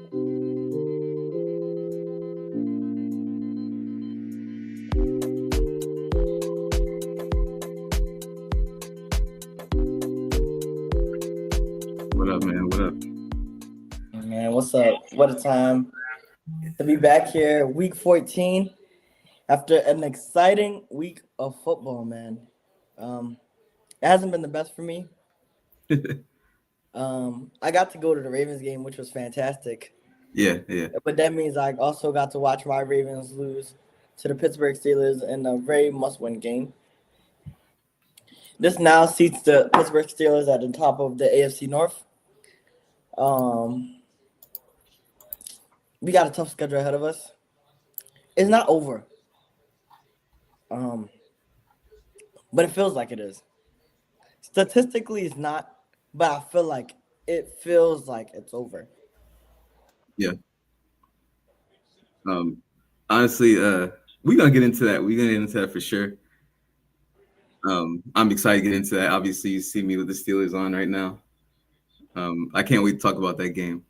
What up, man? What up? Man, what's up? What a time to be back here, week 14, after an exciting week of football, man. It hasn't been the best for me. I got to go to the Ravens game, which was fantastic. Yeah. But that means I also got to watch my Ravens lose to the Pittsburgh Steelers in a very must-win game. This now seats the Pittsburgh Steelers at the top of the AFC North. We got a tough schedule ahead of us. It's not over. But it feels like it is. Statistically, it's not, but I feel like it feels like it's over. Yeah. Honestly, we're gonna get into that. We're gonna get into that for sure. I'm excited to get into that. Obviously, you see me with the Steelers on right now. I can't wait to talk about that game.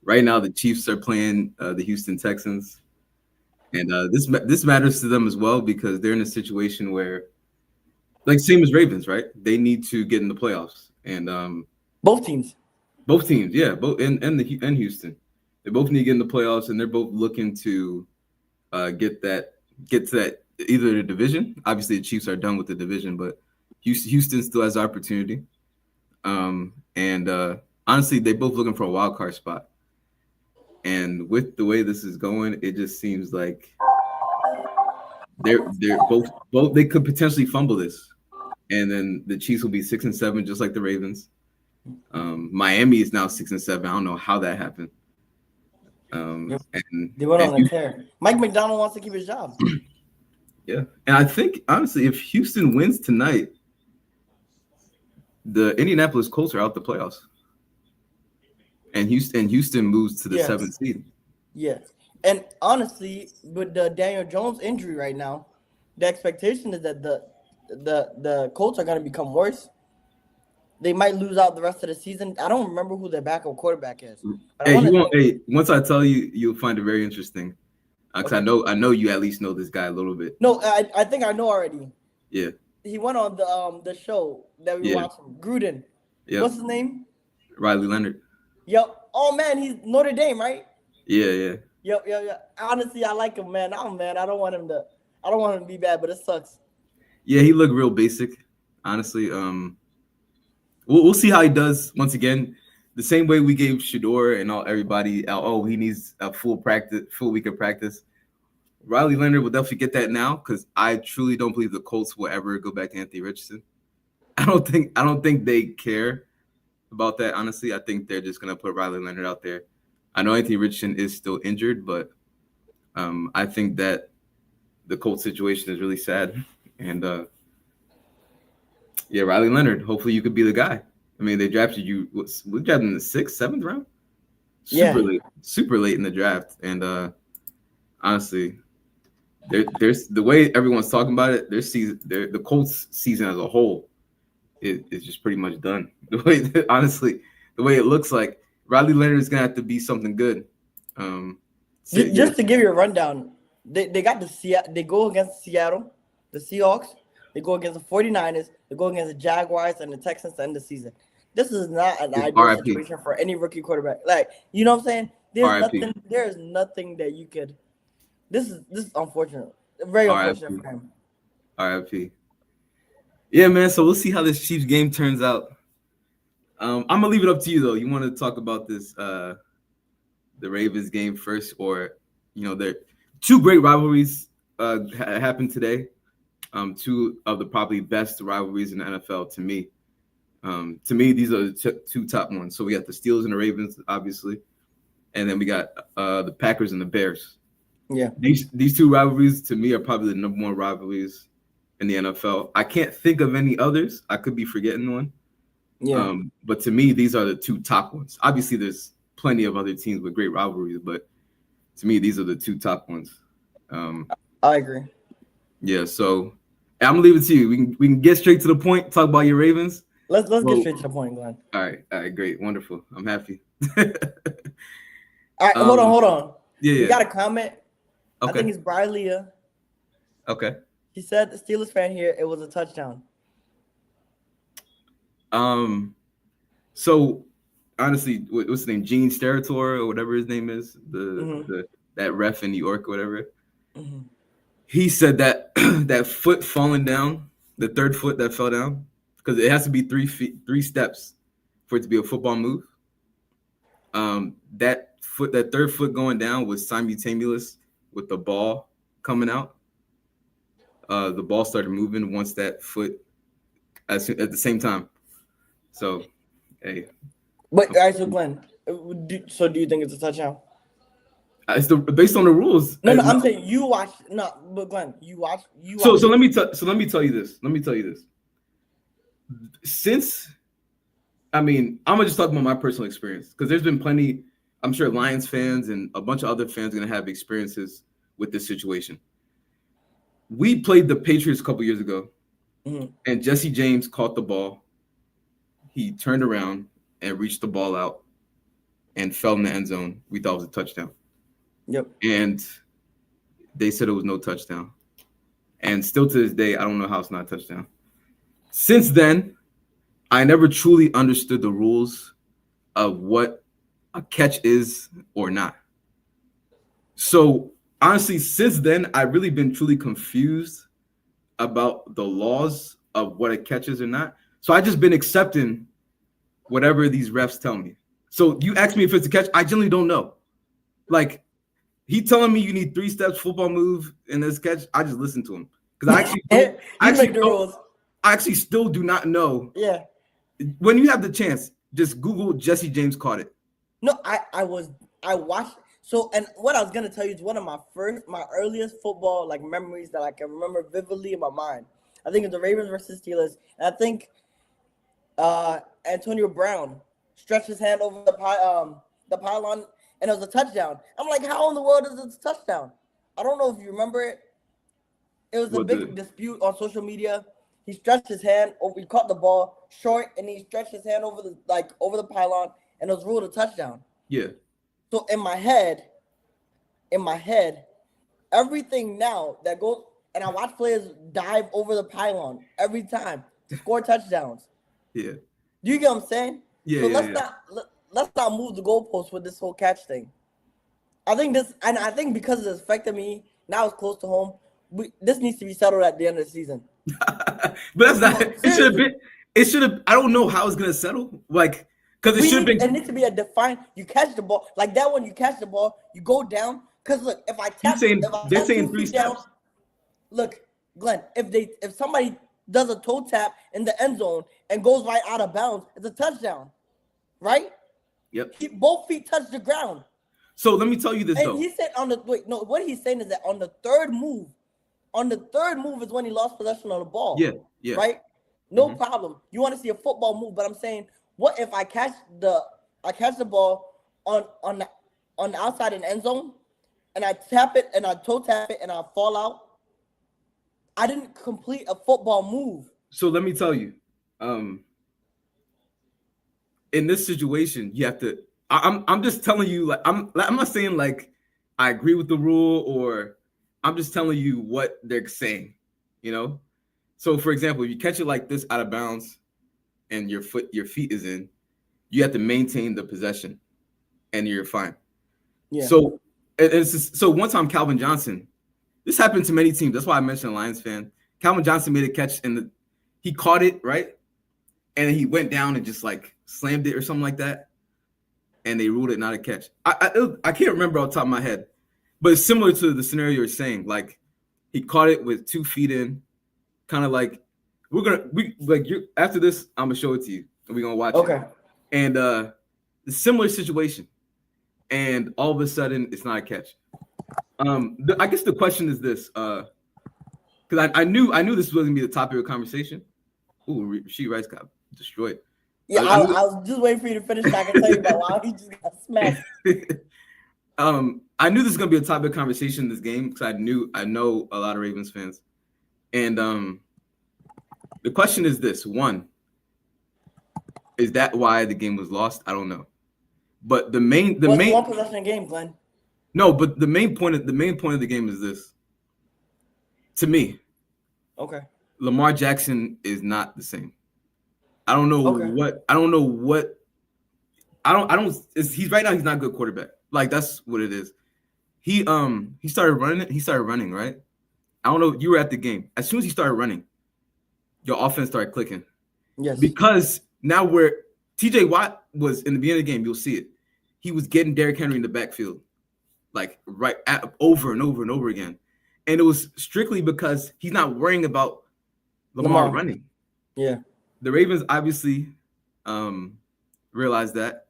Right now, the Chiefs are playing the Houston Texans, and this matters to them as well because they're in a situation where, like, same as Ravens, right? They need to get in the playoffs, and Both teams, yeah, both and Houston, they both need to get in the playoffs, and they're both looking to get to that either the division. Obviously, the Chiefs are done with the division, but Houston still has the opportunity. And honestly, they both looking for a wild card spot. And with the way this is going, it just seems like they're both they could potentially fumble this, and then the Chiefs will be 6-7, just like the Ravens. Miami is now 6-7. I don't know how that happened. and they went on a tear. Mike McDonald wants to keep his job. Yeah, and I think honestly, if Houston wins tonight, the Indianapolis Colts are out the playoffs. And Houston moves to the 7th seed. Yeah. And honestly, with the Daniel Jones injury right now, the expectation is that the Colts are going to become worse. They might lose out the rest of the season. I don't remember who their backup quarterback is. Once I tell you, you'll find it very interesting. Because okay. I know you at least know this guy a little bit. No, I think I know already. Yeah. He went on the show that we watched. Gruden. Yeah. What's his name? Riley Leonard. Yep. Oh man, he's Notre Dame, right? Yeah. Yep. Honestly, I like him, man. I don't want him to be bad, but it sucks. Yeah, he looked real basic. Honestly, we'll see how he does. Once again, the same way we gave Shador and everybody. He needs a full week of practice. Riley Leonard will definitely get that now because I truly don't believe the Colts will ever go back to Anthony Richardson. I don't think they care about that. Honestly, I think they're just gonna put Riley Leonard out there. I know Anthony Richardson is still injured, but I think that the Colts situation is really sad. And Riley Leonard. Hopefully, you could be the guy. I mean, they drafted you. We drafted in the 6th, 7th round. Super late in the draft. And honestly, there's the way everyone's talking about it. The Colts season as a whole is just pretty much done. The way it looks like Riley Leonard is gonna have to be something good. Just to give you a rundown, they go against Seattle, the Seahawks. They go against the 49ers. They go against the Jaguars and the Texans to end the season. This is not an ideal situation for any rookie quarterback. Like, you know what I'm saying? There's nothing that you could. This is unfortunate. Very unfortunate for him. RIP. Yeah, man. So we'll see how this Chiefs game turns out. I'm gonna leave it up to you though. You want to talk about this the Ravens game first, or there two great rivalries happened today. Two of the probably best rivalries in the NFL to me. To me, these are the two top ones. So we got the Steelers and the Ravens, obviously, and then we got the Packers and the Bears. Yeah, these two rivalries to me are probably the number one rivalries in the NFL. I can't think of any others. I could be forgetting one. Yeah. But to me, these are the two top ones. Obviously, there's plenty of other teams with great rivalries, but to me, these are the two top ones. I agree. Yeah, so I'm gonna leave it to you. We can get straight to the point. Talk about your Ravens. Let's get straight to the point, Glenn. All right, great, wonderful. I'm happy. All right, hold on. Yeah. We got a comment. Okay. I think it's Brian Leah. Okay. He said the Steelers fan here, it was a touchdown. So honestly, what's his name? Gene Steratore or whatever his name is, the that ref in New York or whatever. Mm-hmm. He said that that foot falling down, the third foot that fell down, because it has to be 3 steps for it to be a football move. That third foot going down was simultaneous with the ball coming out. The ball started moving once that foot at the same time. So, hey. But all right, so Glenn, do you think it's a touchdown? It's based on the rules. No, I'm saying you watch. No, but Glenn, you watch. So let me tell you this. Since, I mean, I'm gonna just talk about my personal experience because there's been plenty. I'm sure Lions fans and a bunch of other fans are gonna have experiences with this situation. We played the Patriots a couple years ago, and Jesse James caught the ball. He turned around and reached the ball out and fell in the end zone. We thought it was a touchdown. Yep. And they said it was no touchdown. And still to this day, I don't know how it's not a touchdown. Since then, I never truly understood the rules of what a catch is or not. So honestly, since then, I've really been truly confused about the laws of what a catch is or not. So I just been accepting whatever these refs tell me. So you ask me if it's a catch, I generally don't know. Like, he telling me you need 3 steps, football move, in this catch, I just listen to him. Because I actually still do not know. Yeah. When you have the chance, just Google Jesse James caught it. No, I watched. So, and what I was gonna tell you is one of my earliest football like memories that I can remember vividly in my mind. I think it's the Ravens versus Steelers, and I think Antonio Brown stretched his hand over the pylon, and it was a touchdown. I'm like, how in the world is this a touchdown? I don't know if you remember it. It was a big dispute on social media. He stretched his hand over. He caught the ball short, and he stretched his hand over the pylon, and it was ruled a touchdown. Yeah. So in my head, everything now that goes, and I watch players dive over the pylon every time to score touchdowns. Yeah. Do you get what I'm saying? Yeah. So let's not move the goalposts with this whole catch thing. I think because it's affected me now, it's close to home. This needs to be settled at the end of the season. But that's not. It should have been. It should have. I don't know how it's gonna settle. Like, because it should have been. It needs to be a defined. You catch the ball like that. When you catch the ball, you go down. Because look, if I tap, they're saying 3 steps. Down, look, Glenn, if somebody does a toe tap in the end zone and goes right out of bounds, it's a touchdown, right? Yep. Both feet touch the ground. So let me tell you this though. He said what he's saying is that on the third move is when he lost possession of the ball. Yeah. Right? No problem. You want to see a football move, but I'm saying, what if I catch the ball on the outside in the end zone, and I tap it and I toe tap it and I fall out? I didn't complete a football move. So let me tell you, in this situation, you have to. I'm just telling you, like I'm not saying like I agree with the rule, or I'm just telling you what they're saying, you know. So for example, if you catch it like this out of bounds, and your feet is in, you have to maintain the possession, and you're fine. Yeah. So so one time Calvin Johnson, this happened to many teams. That's why I mentioned a Lions fan. Calvin Johnson made a catch and he caught it right, and he went down and just like slammed it or something like that. And they ruled it not a catch. I can't remember off the top of my head, but it's similar to the scenario you're saying. Like, he caught it with 2 feet in, kind of like after this, I'm gonna show it to you and we're gonna watch it. Okay. And the similar situation, and all of a sudden it's not a catch. I guess the question is this, because I knew this was gonna be the topic of conversation. Ooh, she Rice got destroyed. Yeah, I was just waiting for you to finish. So I can tell you about why he just got smacked. I knew this was gonna be a topic of conversation in this game because I know a lot of Ravens fans, and the question is this: one, is that why the game was lost? I don't know, But the Well, it's a main one possession game, Glenn. no, but the main point of the game is this. To me, Okay. Lamar Jackson is not the same. I don't know Okay. what I don't know what I don't he's right now he's not a good quarterback. Like that's what it is. He started running, right? I don't know, you were at the game. As soon as he started running, your offense started clicking. Yes. Because now where TJ Watt was in the beginning of the game, you'll see it. He was getting Derrick Henry in the backfield, like over and over and over again. And it was strictly because he's not worrying about Lamar running. Yeah. The Ravens obviously realized that,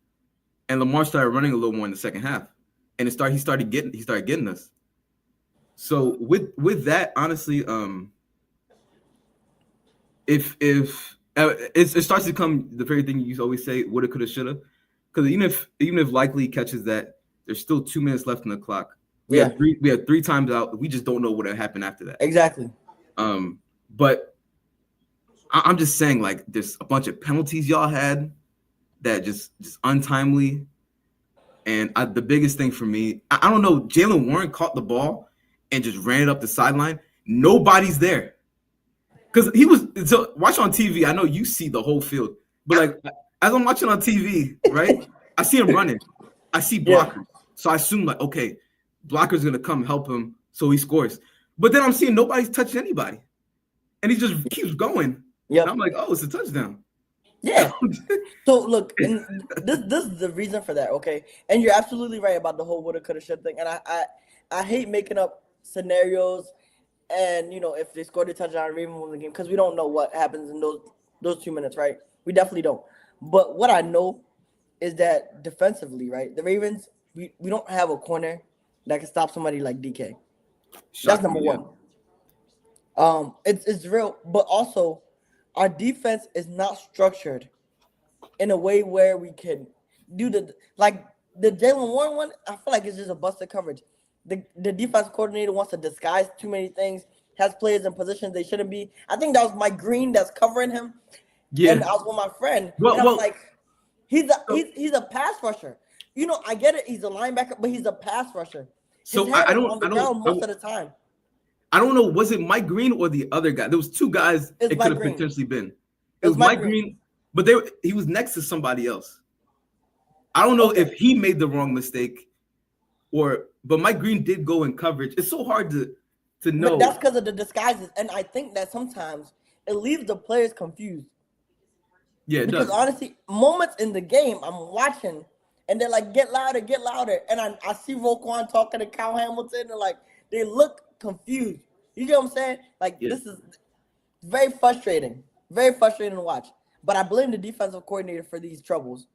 and Lamar started running a little more in the second half, and he started getting us. So with that, honestly, if it starts to come the very thing you always say, woulda, coulda, shoulda, because even if likely catches that, there's still 2 minutes left on the clock. We had three times out. We just don't know what happened after that. Exactly. But I'm just saying, like, there's a bunch of penalties y'all had that just untimely. And the biggest thing for me, I don't know, Jalen Warren caught the ball and just ran it up the sideline. Nobody's there. Because so watch on TV, I know you see the whole field. But, like, as I'm watching on TV, right, I see him running. I see blockers. Yeah. So I assume, like, okay, blocker's going to come help him so he scores. But then I'm seeing nobody's touching anybody. And he just keeps going. Yeah. I'm like, oh, it's a touchdown. Yeah. So look, and this is the reason for that, okay? And you're absolutely right about the whole woulda, coulda, shoulda thing. And I hate making up scenarios, and if they scored a touchdown, Ravens win the game, because we don't know what happens in those 2 minutes, right? We definitely don't. But what I know is that defensively, right, the Ravens, we don't have a corner that can stop somebody like DK. That's number one. It's real, but also our defense is not structured in a way where we can do the Jalen Warren one. I feel like it's just a busted coverage. The defense coordinator wants to disguise too many things, has players in positions they shouldn't be. I think that was Mike Green that's covering him. Yeah. And I was with my friend, and I was like, he's a pass rusher. I get it. He's a linebacker, but he's a pass rusher. So I don't on the ground most of the time. I don't know. Was it Mike Green or the other guy? There was two guys. It could have potentially been. It was Mike Green, but he was next to somebody else. I don't know if he made the wrong mistake, but Mike Green did go in coverage. It's so hard to know. But that's because of the disguises, and I think that sometimes it leaves the players confused. Yeah, because honestly, moments in the game I'm watching, and they're like, "Get louder, get louder," and I see Roquan talking to Kyle Hamilton, and they look confused. You get what I'm saying? This is very frustrating to watch. But I blame the defensive coordinator for these troubles.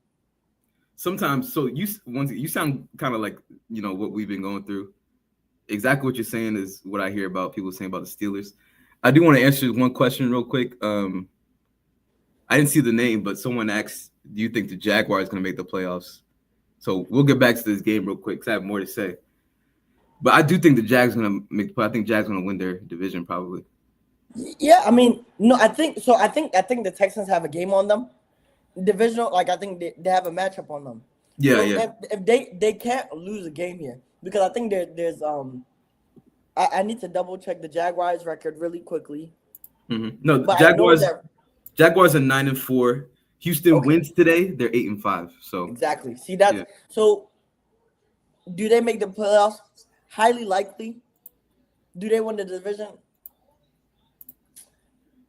Sometimes, so you sound kind of like what we've been going through. Exactly what you're saying is what I hear about people saying about the Steelers. I do want to answer one question real quick. I didn't see the name, but someone asked, "Do you think the Jaguars going to make the playoffs?" So we'll get back to this game real quick because I have more to say. But I do think the Jags going to make. I think Jags going to win their division probably. Yeah, I mean, no, I think so. I think the Texans have a game on them, divisional. I think they have a matchup on them. Yeah, so yeah. If they can't lose a game here, because I think there's I need to double check the Jaguars record really quickly. Mm-hmm. No, the Jaguars are 9-4. Houston wins today. They're 8-5. So exactly. See that? Yeah. So do they make the playoffs? Highly likely. Do they win the division?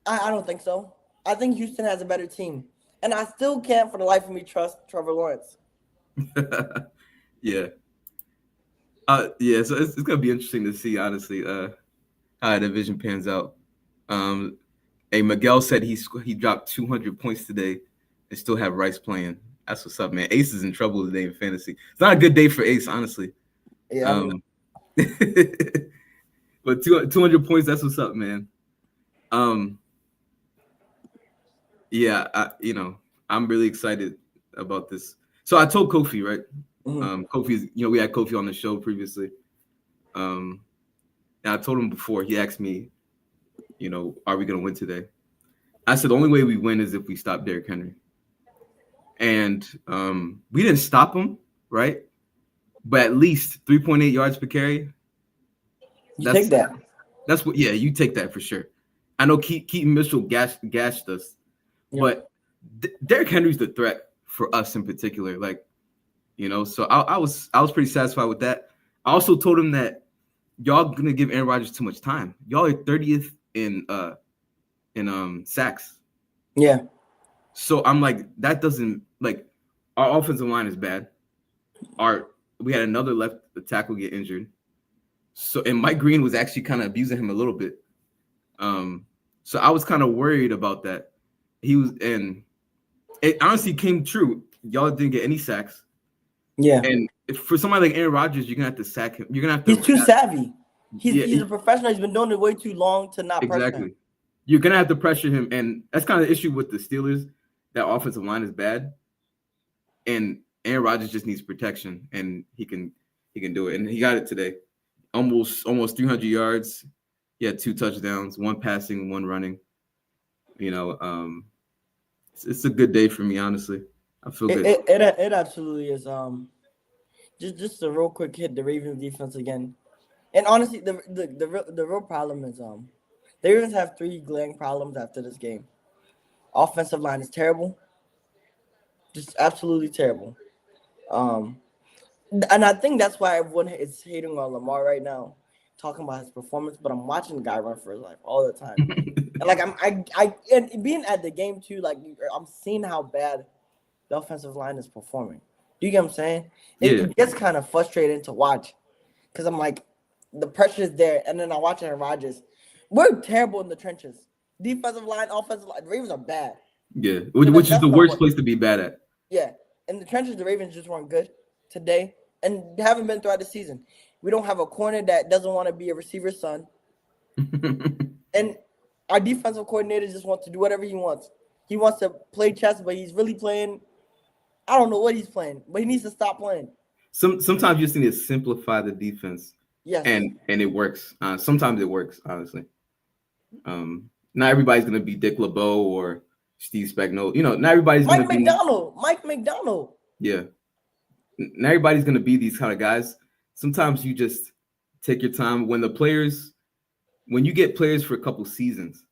I don't think so. I think Houston has a better team, and I still can't for the life of me trust Trevor Lawrence. Yeah. Yeah. So it's gonna be interesting to see, honestly, how the division pans out. Miguel said he dropped 200 points today and still have Rice playing. That's what's up, man. Ace is in trouble today in fantasy. It's not a good day for Ace, honestly. Yeah. But 200 points, that's what's up, man. Yeah, I'm really excited about this. So I told Kofi, right? Mm-hmm. Kofi's, we had Kofi on the show previously. And I told him before, he asked me, are we going to win today? I said, the only way we win is if we stop Derrick Henry. and we didn't stop him, right? But at least 3.8 yards per carry. You take That's that. that's what. Yeah, you take that for sure. I know Keaton Mitchell gashed us, Yep. but Derrick Henry's the threat for us in particular. Like, so I was pretty satisfied with that. I also told him that y'all gonna give Aaron Rodgers too much time. Y'all are 30th in sacks. Yeah. So I'm like, that doesn't like our offensive line is bad. We had another left tackle get injured. So and Mike Green was actually kind of abusing him a little bit. So I was kind of worried about that. And it honestly came true. Y'all didn't get any sacks. Yeah. And for somebody like Aaron Rodgers, you're gonna have to sack him. You're gonna have to. He's too savvy. Yeah, He's a professional. He's been doing it way too long to not pressure exactly. him. You're gonna have to pressure him, and that's kind of the issue with the Steelers. That offensive line is bad, and Aaron Rodgers just needs protection, and he can do it, and he got it today. Almost 300 yards. He had 2 touchdowns, 1 passing, 1 running. It's a good day for me, honestly. I feel good. It absolutely is. Just a real quick hit the Ravens defense again, and honestly, the real problem is the Ravens have 3 glaring problems after this game. Offensive line is terrible, just absolutely terrible. And I think that's why everyone is hating on Lamar right now, talking about his performance. But I'm watching the guy run for his life all the time, and like and being at the game too, like I'm seeing how bad the offensive line is performing. Do you get what I'm saying? It gets kind of frustrating to watch because I'm like, the pressure is there, and then I watch Aaron Rodgers. We're terrible in the trenches. Defensive line, offensive line, the Ravens are bad. Yeah, which is the worst place to be bad at. Yeah, in the trenches, the Ravens just weren't good today, and haven't been throughout the season. We don't have a corner that doesn't want to be a receiver's son, and our defensive coordinator just wants to do whatever he wants. He wants to play chess, but he's really playing. I don't know what he's playing, but he needs to stop playing. Sometimes you just need to simplify the defense. Yes. And it works. Sometimes it works, honestly. Not everybody's gonna be Dick LeBeau or Steve Spagnuolo. Not everybody's Mike McDonald. Yeah. Not everybody's gonna be these kind of guys. Sometimes you just take your time. When you get players for a couple seasons,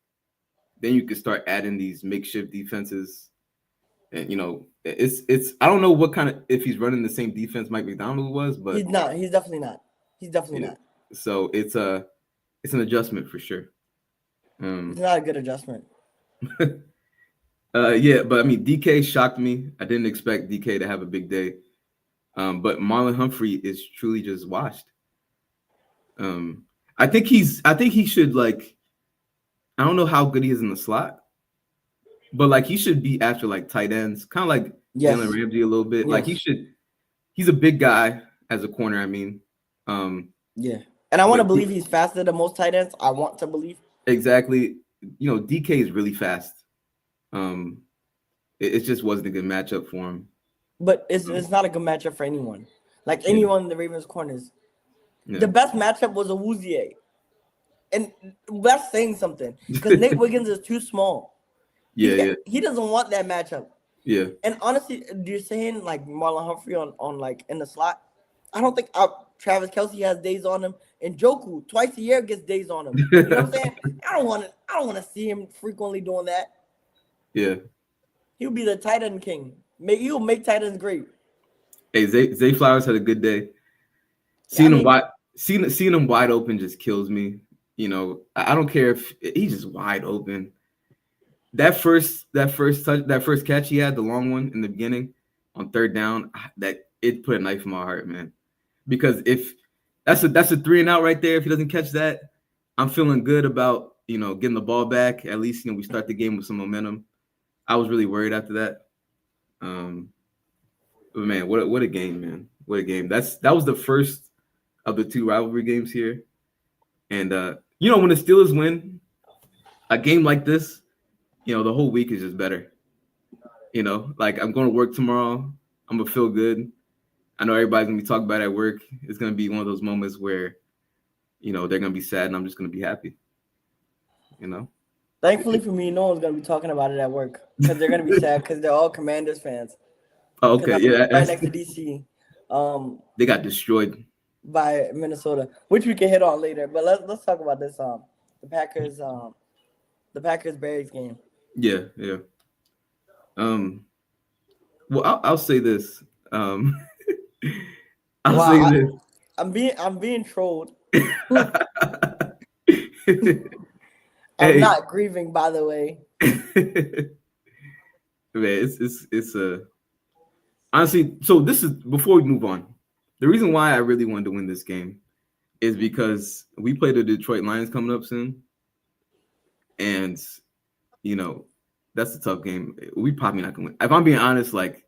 then you can start adding these makeshift defenses. And it's I don't know what kind of, if he's running the same defense Mike McDonald was, but he's not. He's definitely not. Not. So it's an adjustment for sure. It's not a good adjustment. Yeah, but I mean, DK shocked me. I didn't expect DK to have a big day. But Marlon Humphrey is truly just washed. I think he should, like, I don't know how good he is in the slot, but like he should be after like tight ends, kind of like Jalen Ramsey a little bit. Yes. Like he's a big guy as a corner. I mean, yeah. And I want to believe he's faster than most tight ends. I want to believe. Exactly. DK is really fast. It just wasn't a good matchup for him. But it's not a good matchup for anyone. Like anyone in the Ravens corners. Yeah. The best matchup was a Awuzie. And that's saying something. Because Nate Wiggins is too small. Yeah. He doesn't want that matchup. Yeah. And honestly, you're saying like Marlon Humphrey on like in the slot. I don't think Travis Kelce has days on him, and Joku twice a year gets days on him. You know what I'm saying? I don't want to see him frequently doing that. Yeah, he'll be the tight end king. He'll make tight ends great. Hey, Zay Flowers had a good day. Seeing him wide open just kills me. I don't care if he's just wide open. That first catch he had, the long one in the beginning on third down, that it put a knife in my heart, man. Because if that's a 3 and out right there, if he doesn't catch that, I'm feeling good about getting the ball back. At least we start the game with some momentum. I was really worried after that. But man, what a game, man! What a game. That was the first of the 2 rivalry games here, and when the Steelers win a game like this, the whole week is just better. Like I'm going to work tomorrow. I'm gonna feel good. I know everybody's gonna be talking about it at work. It's gonna be one of those moments where, they're gonna be sad, and I'm just gonna be happy. Thankfully for me, no one's gonna be talking about it at work because they're gonna be sad because they're all Commanders fans. Oh, because okay, I'm yeah, right that's, next to DC. Um, they got destroyed. by Minnesota, which we can hit on later. But let's talk about this. The Packers. The Packers Bears game. Yeah, yeah. Um, well, I'll say this. Um, I'll Wow, say this. I'm being trolled. I'm Hey, not grieving, by the way. man, it's a honestly. So this is before we move on. The reason why I really wanted to win this game is because we play the Detroit Lions coming up soon, and you know that's a tough game. We probably not gonna win. If I'm being honest, like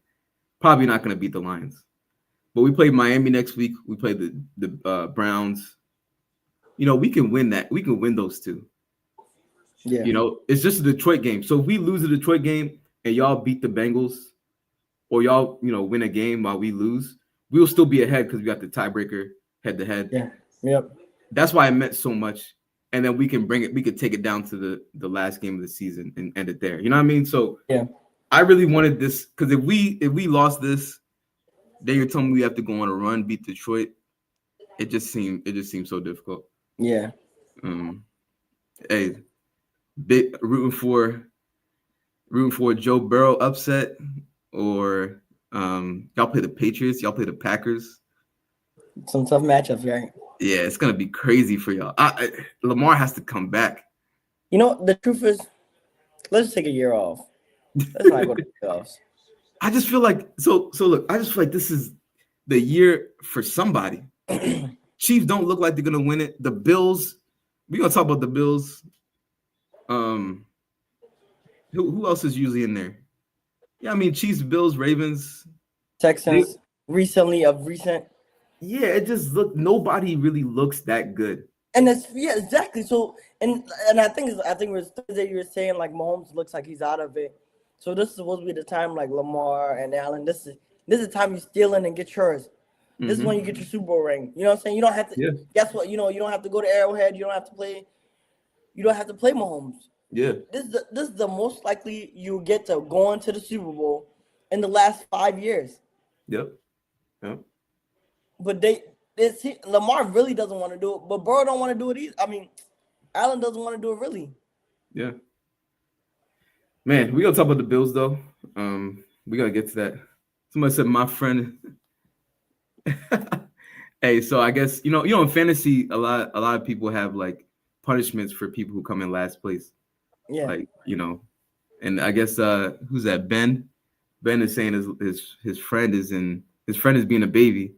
probably not gonna beat the Lions. But we play Miami next week. We play the Browns. We can win that. We can win those two. Yeah, It's just a Detroit game. So if we lose a Detroit game and y'all beat the Bengals, or y'all, win a game while we lose, we'll still be ahead because we got the tiebreaker head to head. yeah, yep, That's why it meant so much. And then we can bring it, we could take it down to the last game of the season and end it there. You know what I mean? So yeah, I really wanted this because if we lost this, then you're telling me we have to go on a run, beat Detroit. It just seemed so difficult. yeah. Um, hey, big rooting for Joe Burrow upset, or y'all play the Patriots, y'all play the Packers. Some tough matchups, right? Yeah, it's gonna be crazy for y'all. Lamar has to come back. The truth is, let's take a year off. Let's not go to the playoffs. I just feel like so look, I just feel like this is the year for somebody. Chiefs don't look like they're gonna win it. The Bills, we're gonna talk about the Bills. Um, who else is usually in there? Yeah, I mean Chiefs, Bills, Ravens. They, Texans recently of recent, yeah, it just nobody really looks that good. and that's yeah exactly. So and I think it was Thursday you were saying like Mahomes looks like he's out of it. So this is supposed to be the time like Lamar and Allen. This is the time you steal in and get yours. This is when you get your Super Bowl ring. You know what I'm saying? You don't have to. Yeah. Guess what? You don't have to go to Arrowhead. You don't have to play. You don't have to play Mahomes. Yeah. This is the most likely you get to go into the Super Bowl in the last 5 years. Yep. Yep. But Lamar really doesn't want to do it. But Burrow don't want to do it either. I mean, Allen doesn't want to do it really. Yeah. Man, we gonna talk about the Bills though. We gotta get to that. Somebody said my friend. Hey, so I guess in fantasy, a lot of people have like punishments for people who come in last place. Yeah. Like, and I guess who's that? Ben. Ben is saying his friend is being a baby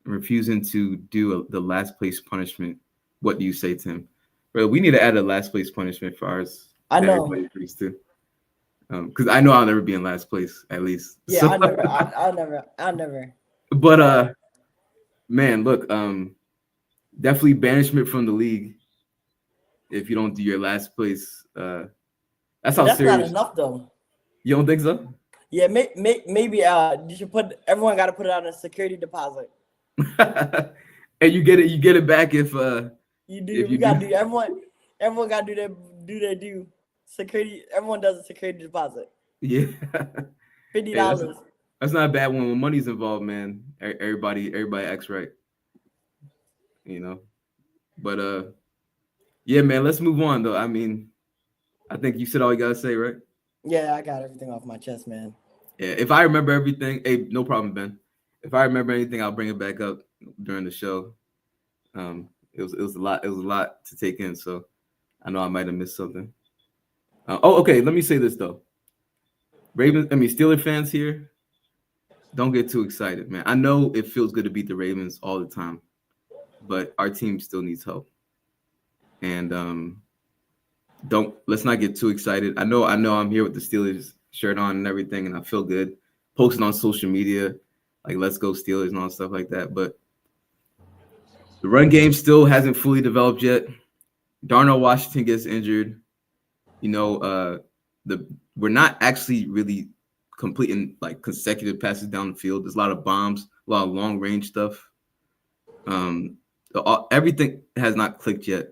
and refusing to do the last place punishment. What do you say to him? Bro, we need to add a last place punishment for ours. I know. Everybody agrees to. Because I know I'll never be in last place, at least. Yeah, So, I'll never. but man, look, definitely banishment from the league if you don't do your last place. That's how That's not serious. enough though. You don't think so? Yeah, maybe you should everyone got to put it on a security deposit. And you get it back if You do. if We you got to do. do everyone got to do their due. Security. Everyone does a security deposit. Yeah. $50. Hey, that's not a bad one when money's involved, man. Everybody acts right, you know. But yeah, man. Let's move on though. I mean, I think you said all you gotta say, right? Yeah, I got everything off my chest, man. Yeah. If I remember everything, hey, no problem, Ben. If I remember anything, I'll bring it back up during the show. It was a lot. It was a lot to take in, so I know I might have missed something. Okay. Let me say this though. Steeler fans here, don't get too excited, man. I know it feels good to beat the Ravens all the time, but our team still needs help. And let's not get too excited. I know I'm here with the Steelers shirt on and everything, and I feel good posting on social media, like let's go Steelers and all stuff like that. But the run game still hasn't fully developed yet. Darnell Washington gets injured. We're not actually really completing like consecutive passes down the field. There's a lot of bombs, a lot of long range stuff. Everything has not clicked yet.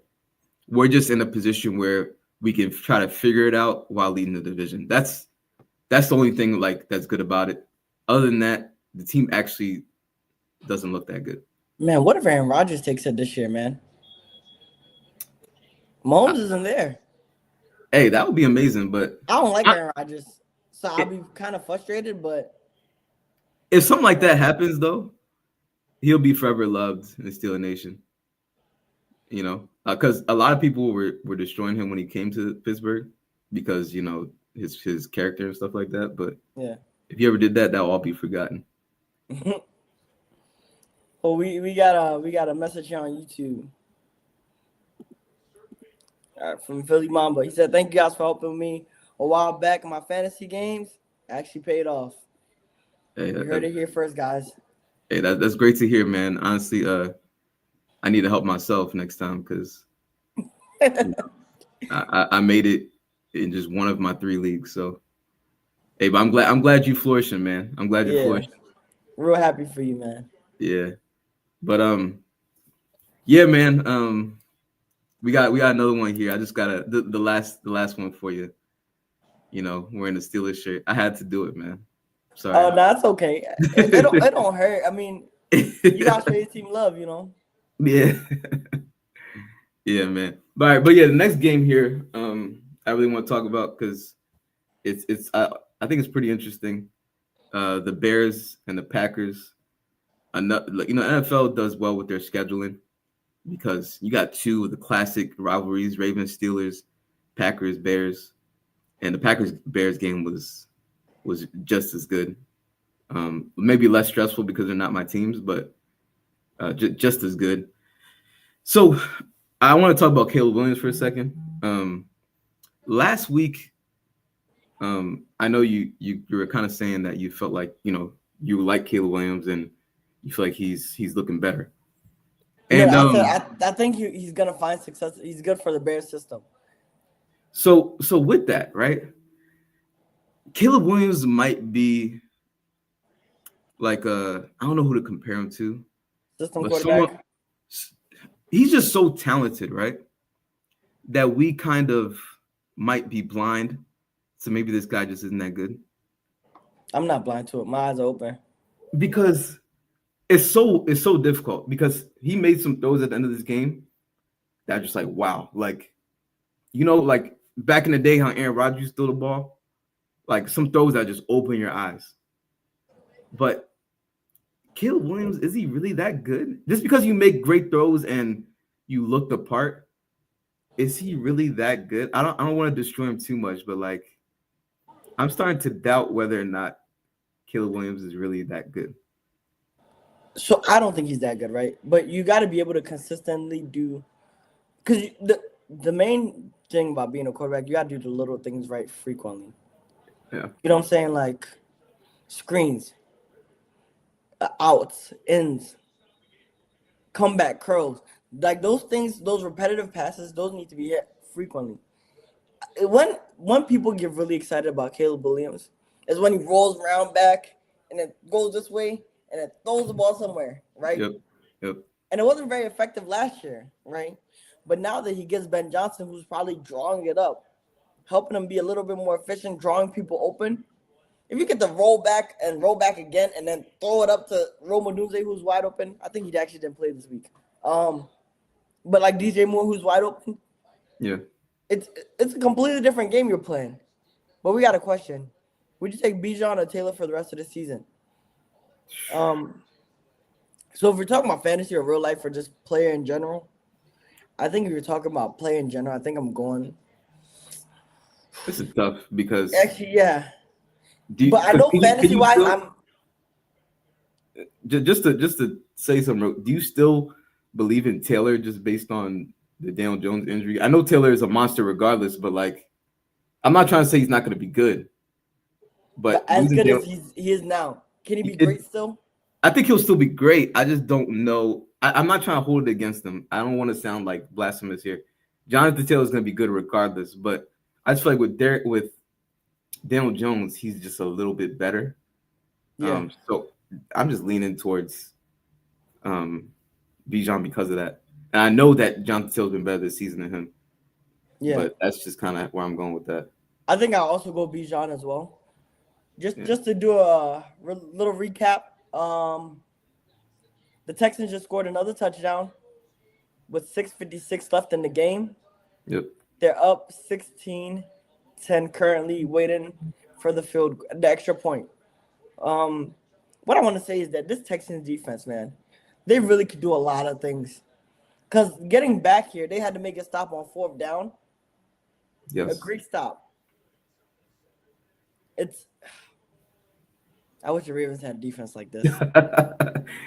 We're just in a position where we can try to figure it out while leading the division. That's the only thing like that's good about it. other than that, the team actually doesn't look that good. Man, what if Aaron Rodgers takes it this year, man? Mahomes isn't there. Hey, that would be amazing, but I don't like I, Aaron Rodgers, so I'll be kind of frustrated. But if something like that happens, though, he'll be forever loved in the Steeler Nation. You know, because a lot of people were destroying him when he came to Pittsburgh because his character and stuff like that. But yeah. if you ever did that, that will all be forgotten. Well, we got a message here on YouTube. From Philly Mamba. He said, "Thank you guys for helping me a while back in my fantasy games. Actually paid off. Hey, You heard it here first, guys." Hey, that's great to hear, man. Honestly, I need to help myself next time because I made it in just one of my 3 leagues. So, hey, but I'm glad you flourishing, man. I'm glad you're flourishing. Real happy for you, man. Yeah, but yeah, man. We got another one here. I just got the last one for you. You know, wearing the Steelers shirt. I had to do it, man. Sorry. Oh, no, that's okay. It don't hurt. I mean, you guys show your team love, you know. Yeah. Yeah, man. But yeah, the next game here, I really want to talk about because it's I think it's pretty interesting. The Bears and the Packers. NFL does well with their scheduling because you got 2 of the classic rivalries: Ravens, Steelers, Packers, Bears, and the Packers Bears game was just as good. Maybe less stressful because they're not my teams, but just as good. So I want to talk about Caleb Williams for a second. Last week, I know you were kind of saying that you felt like you like Caleb Williams and you feel like he's looking better. And I said I think he's gonna find success. He's good for the Bears system. So with that, right? Caleb Williams might be like I don't know who to compare him to. System quarterback. He's just so talented, right? That we kind of might be blind. So maybe this guy just isn't that good. I'm not blind to it. My eyes are open. Because it's so difficult because he made some throws at the end of this game that are just like, wow. Like, like back in the day how Aaron Rodgers threw the ball, like some throws that just open your eyes. But Caleb Williams, is he really that good? Just because you make great throws and you look the part, is he really that good? I don't want to destroy him too much, but like I'm starting to doubt whether or not Caleb Williams is really that good. So I don't think he's that good, right? But you got to be able to consistently do, because the main thing about being a quarterback, you got to do the little things right frequently. Yeah. You know what I'm saying? Like screens, outs, ins, comeback curls. Like those things, those repetitive passes, those need to be hit frequently. When people get really excited about Caleb Williams is when he rolls around back and it goes this way and it throws the ball somewhere, right? Yep. And it wasn't very effective last year, right? But now that he gets Ben Johnson, who's probably drawing it up, helping him be a little bit more efficient, drawing people open. If you get to roll back again and then throw it up to Roma Dunze, who's wide open, I think he actually didn't play this week. But like DJ Moore, who's wide open. Yeah. It's a completely different game you're playing. But we got a question. Would you take Bijan or Taylor for the rest of the season? So if we're talking about fantasy or real life or just player in general, I think if you're talking about player in general, I think I'm going. This is tough because actually, yeah. But I know fantasy wise, I'm just to say something. Do you still believe in Taylor just based on the Daniel Jones injury? I know Taylor is a monster regardless, but like, I'm not trying to say he's not going to be good. But as good as he is now, can he be great still? I think he'll still be great. I just don't know. I'm not trying to hold it against him. I don't want to sound like blasphemous here. Jonathan Taylor is going to be good regardless, but I just feel like with Daniel Jones, he's just a little bit better. Yeah. So I'm just leaning towards Bijan because of that. And I know that Jonathan Taylor's been better this season than him. Yeah. But that's just kind of where I'm going with that. I think I'll also go Bijan as well. Just Yeah. just to do a little recap. The Texans just scored another touchdown with 6:56 left in the game. Yep. They're up 16-10 currently, waiting for the extra point. Um, what I want to say is that this Texans defense, man, they really could do a lot of things. Because getting back here, they had to make a stop on fourth down. A Yes. great stop. It's. I wish the Ravens had defense like this.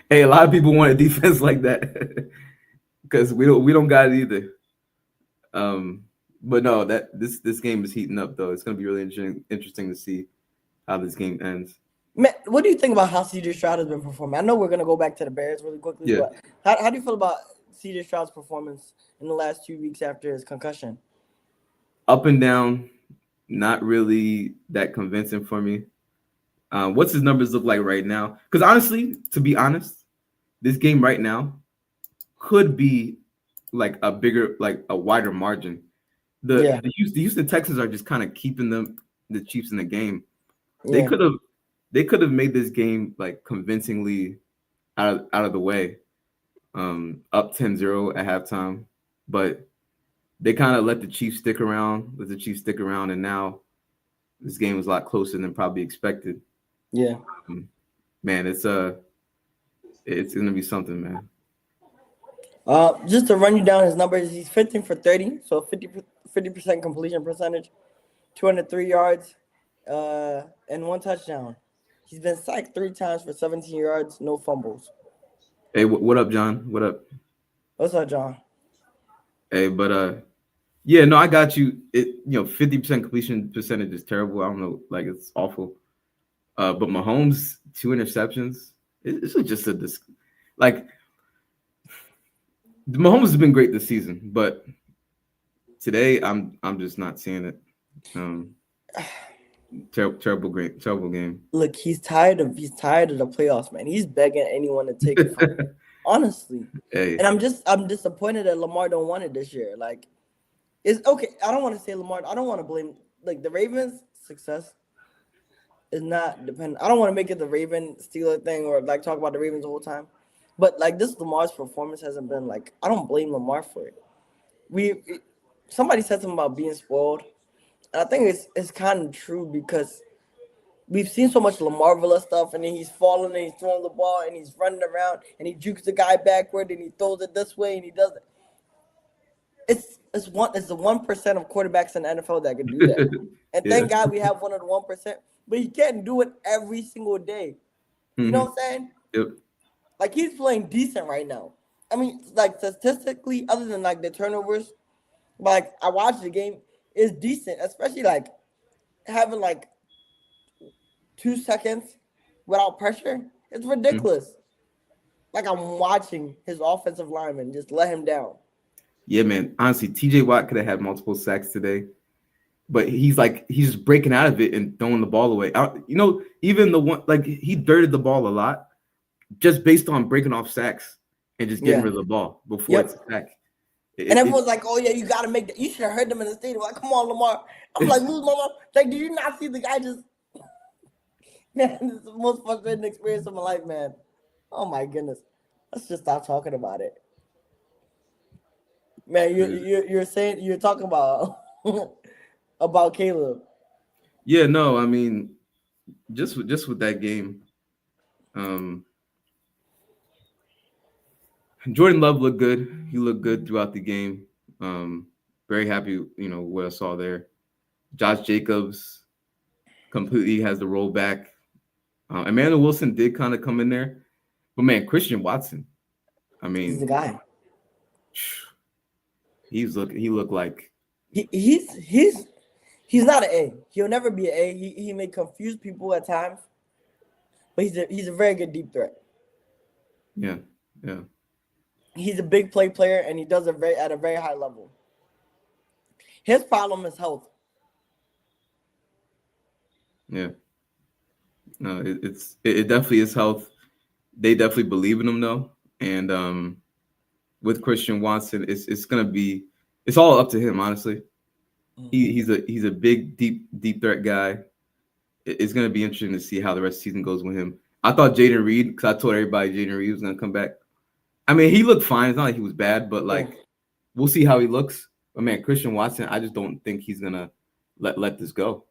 Hey, a lot of people want a defense like that because we don't got it either. Um, but no, that this game is heating up though. It's gonna be really interesting to see how this game ends. Man, what do you think about how CJ Stroud has been performing? I know we're gonna go back to the Bears really quickly, Yeah, but how do you feel about CJ Stroud's performance in the last 2 weeks after his concussion? up and down, not really that convincing for me. What's his numbers look like right now? Because honestly, to be honest, this game right now could be like a bigger, like a wider margin. Yeah, The Houston Texans are just kind of keeping the Chiefs in the game. They yeah, could have they could have made this game like convincingly out of the way, up 10-0 at halftime, but they kind of let the Chiefs stick around, and now this game was a lot closer than probably expected. yeah. Um, Man, it's gonna be something, man. Just to run you down his numbers, he's 15 for 30, so 50% completion percentage, 203 yards, and one touchdown. He's been sacked 3 times for 17 yards, no fumbles. Hey, what up, John? What up? What's up, John? Hey, but yeah, no, I got you. 50% completion percentage is terrible. I don't know, like it's awful. But Mahomes, 2 interceptions. It's just like Mahomes has been great this season, but today I'm just not seeing it. Um, terrible game. Look, he's tired of the playoffs, man. He's begging anyone to take it from him. Honestly. Hey, And I'm disappointed that Lamar don't want it this year. Like, it's okay. I don't want to say Lamar. I don't want to blame like the Ravens' success is not dependent. I don't want to make it the Raven Steeler thing or like talk about the Ravens the whole time. But like this Lamar's performance hasn't been like I don't blame Lamar for it. Somebody said something about being spoiled. And I think it's kind of true because we've seen so much Lamarvilla stuff, and then he's falling and he's throwing the ball and he's running around and he jukes the guy backward and he throws it this way and he does it. It's the 1% of quarterbacks in the NFL that can do that. And yeah. thank God we have one of the 1%, but he can't do it every single day. You know what I'm saying? Yep. Like he's playing decent right now. I mean, like statistically, other than like the turnovers, like I watched the game, it's decent, especially like having like 2 seconds without pressure. It's ridiculous. Like I'm watching his offensive lineman just let him down. Yeah, man. Honestly, TJ Watt could have had multiple sacks today, but he's just breaking out of it and throwing the ball away. Even the one like he dirted the ball a lot just based on breaking off sacks and just getting Yeah. rid of the ball before it's a sack. And everyone's like, "Oh yeah, you got to make that. You should have heard them in the stadium." Like, come on, Lamar. I'm like, lose my mind. Like, did you not see the guy just? Man, this is the most frustrating experience of my life, man. Oh my goodness. Let's just stop talking about it, man. You're talking about about Caleb. Yeah, no, I mean, just with that game, um, Jordan Love looked good. He looked good throughout the game. Very happy, what I saw there. Josh Jacobs completely has the roll back. Emmanuel Wilson did kind of come in there, but man, Christian Watson, I He's the mean, guy. he looked like He's not an A. He'll never be an A. He may confuse people at times, but he's a very good deep threat. yeah. He's a big player, and he does it at a very high level. His problem is health. Yeah. No, it definitely is health. They definitely believe in him though, and with Christian Watson, it's all up to him. Honestly, he's a big deep threat guy. it's gonna be interesting to see how the rest of the season goes with him. I thought Jaden Reed, because I told everybody Jaden Reed was gonna come back. I mean, he looked fine. It's not like he was bad, but Yeah. like we'll see how he looks. But man, Christian Watson, I just don't think he's gonna let this go.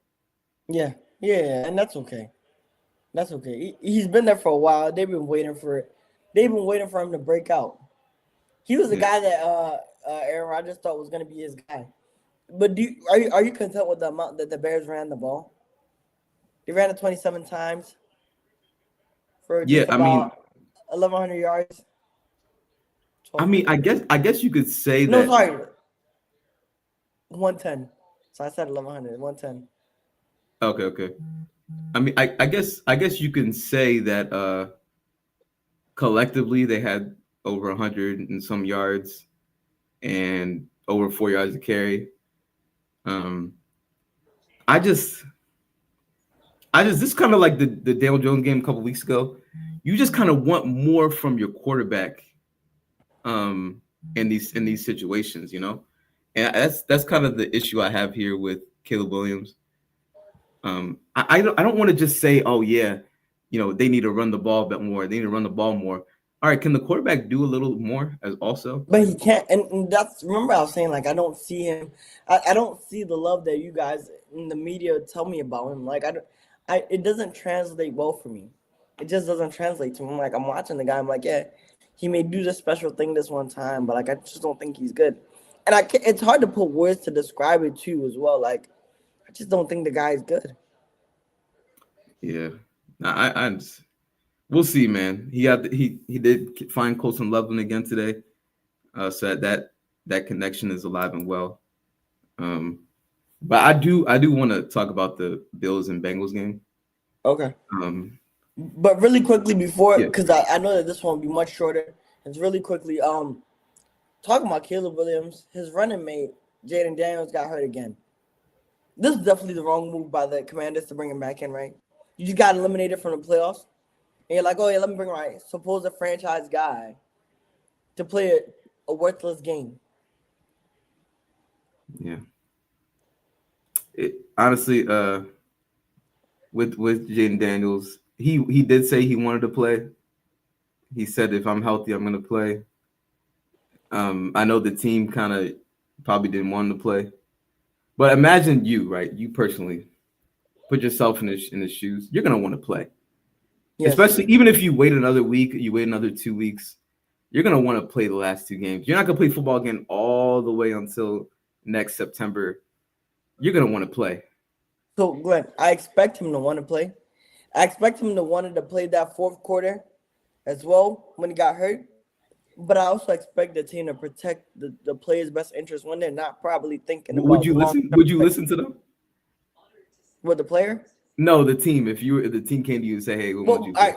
Yeah, and that's okay. That's okay. He's been there for a while. They've been waiting for it. They've been waiting for him to break out. He was the Yeah. guy that Aaron Rodgers thought was going to be his guy. But are you content with the amount that the Bears ran the ball? They ran it 27 times for Yeah, just I mean, about 1,100 yards. I 12. mean, I guess you could say No, that. sorry, 110. So I said 1,100. 110. Okay, okay. I mean, I guess you can say that collectively they had over 100 and some yards and over 4 yards to carry. Um, I just this kind of like the Daniel Jones game a couple weeks ago. You just kind of want more from your quarterback um in these situations, you know? And that's kind of the issue I have here with Caleb Williams. I don't want to just say, oh yeah, they need to run the ball a bit more. They need to run the ball more. All right, can the quarterback do a little more as also? But he can't, and that's remember I was saying like I don't see him, I don't see the love that you guys in the media tell me about him. Like it doesn't translate well for me. It just doesn't translate to me. Like I'm watching the guy, I'm like, yeah, he may do this special thing this one time, but like I just don't think he's good. And it's hard to put words to describe it too as well. Like I just don't think the guy is good. Yeah, we'll see, man. He did find Colson Loveland again today, so that connection is alive and well. Um, but I do want to talk about the Bills and Bengals game. Okay. Um, But really quickly before, yeah, because I know that this one will be much shorter. It's really quickly. Talking about Caleb Williams, his running mate Jaden Daniels got hurt again. This is definitely the wrong move by the Commanders to bring him back in, right? You just got eliminated from the playoffs, and you're like, oh yeah, let me bring my supposed franchise guy to play a worthless game. yeah. Honestly, with Jaden Daniels, he did say he wanted to play. He said, if I'm healthy, I'm going to play. I know the team kind of probably didn't want him to play, but imagine you, right? You personally put yourself in the shoes. You're going to want to play, Yes. especially even if you wait another week, you wait another 2 weeks. You're going to want to play the last two games. You're not going to play football again all the way until next September. You're going to want to play. So Glenn, I expect him to want to play. I expect him to want to play that fourth quarter as well when he got hurt. But I also expect the team to protect the players' best interest when they're not probably thinking Would about you long listen? term Would you listen to them? with the player. No, the team. If the team came to you and say, "Hey, we want Well, you to,"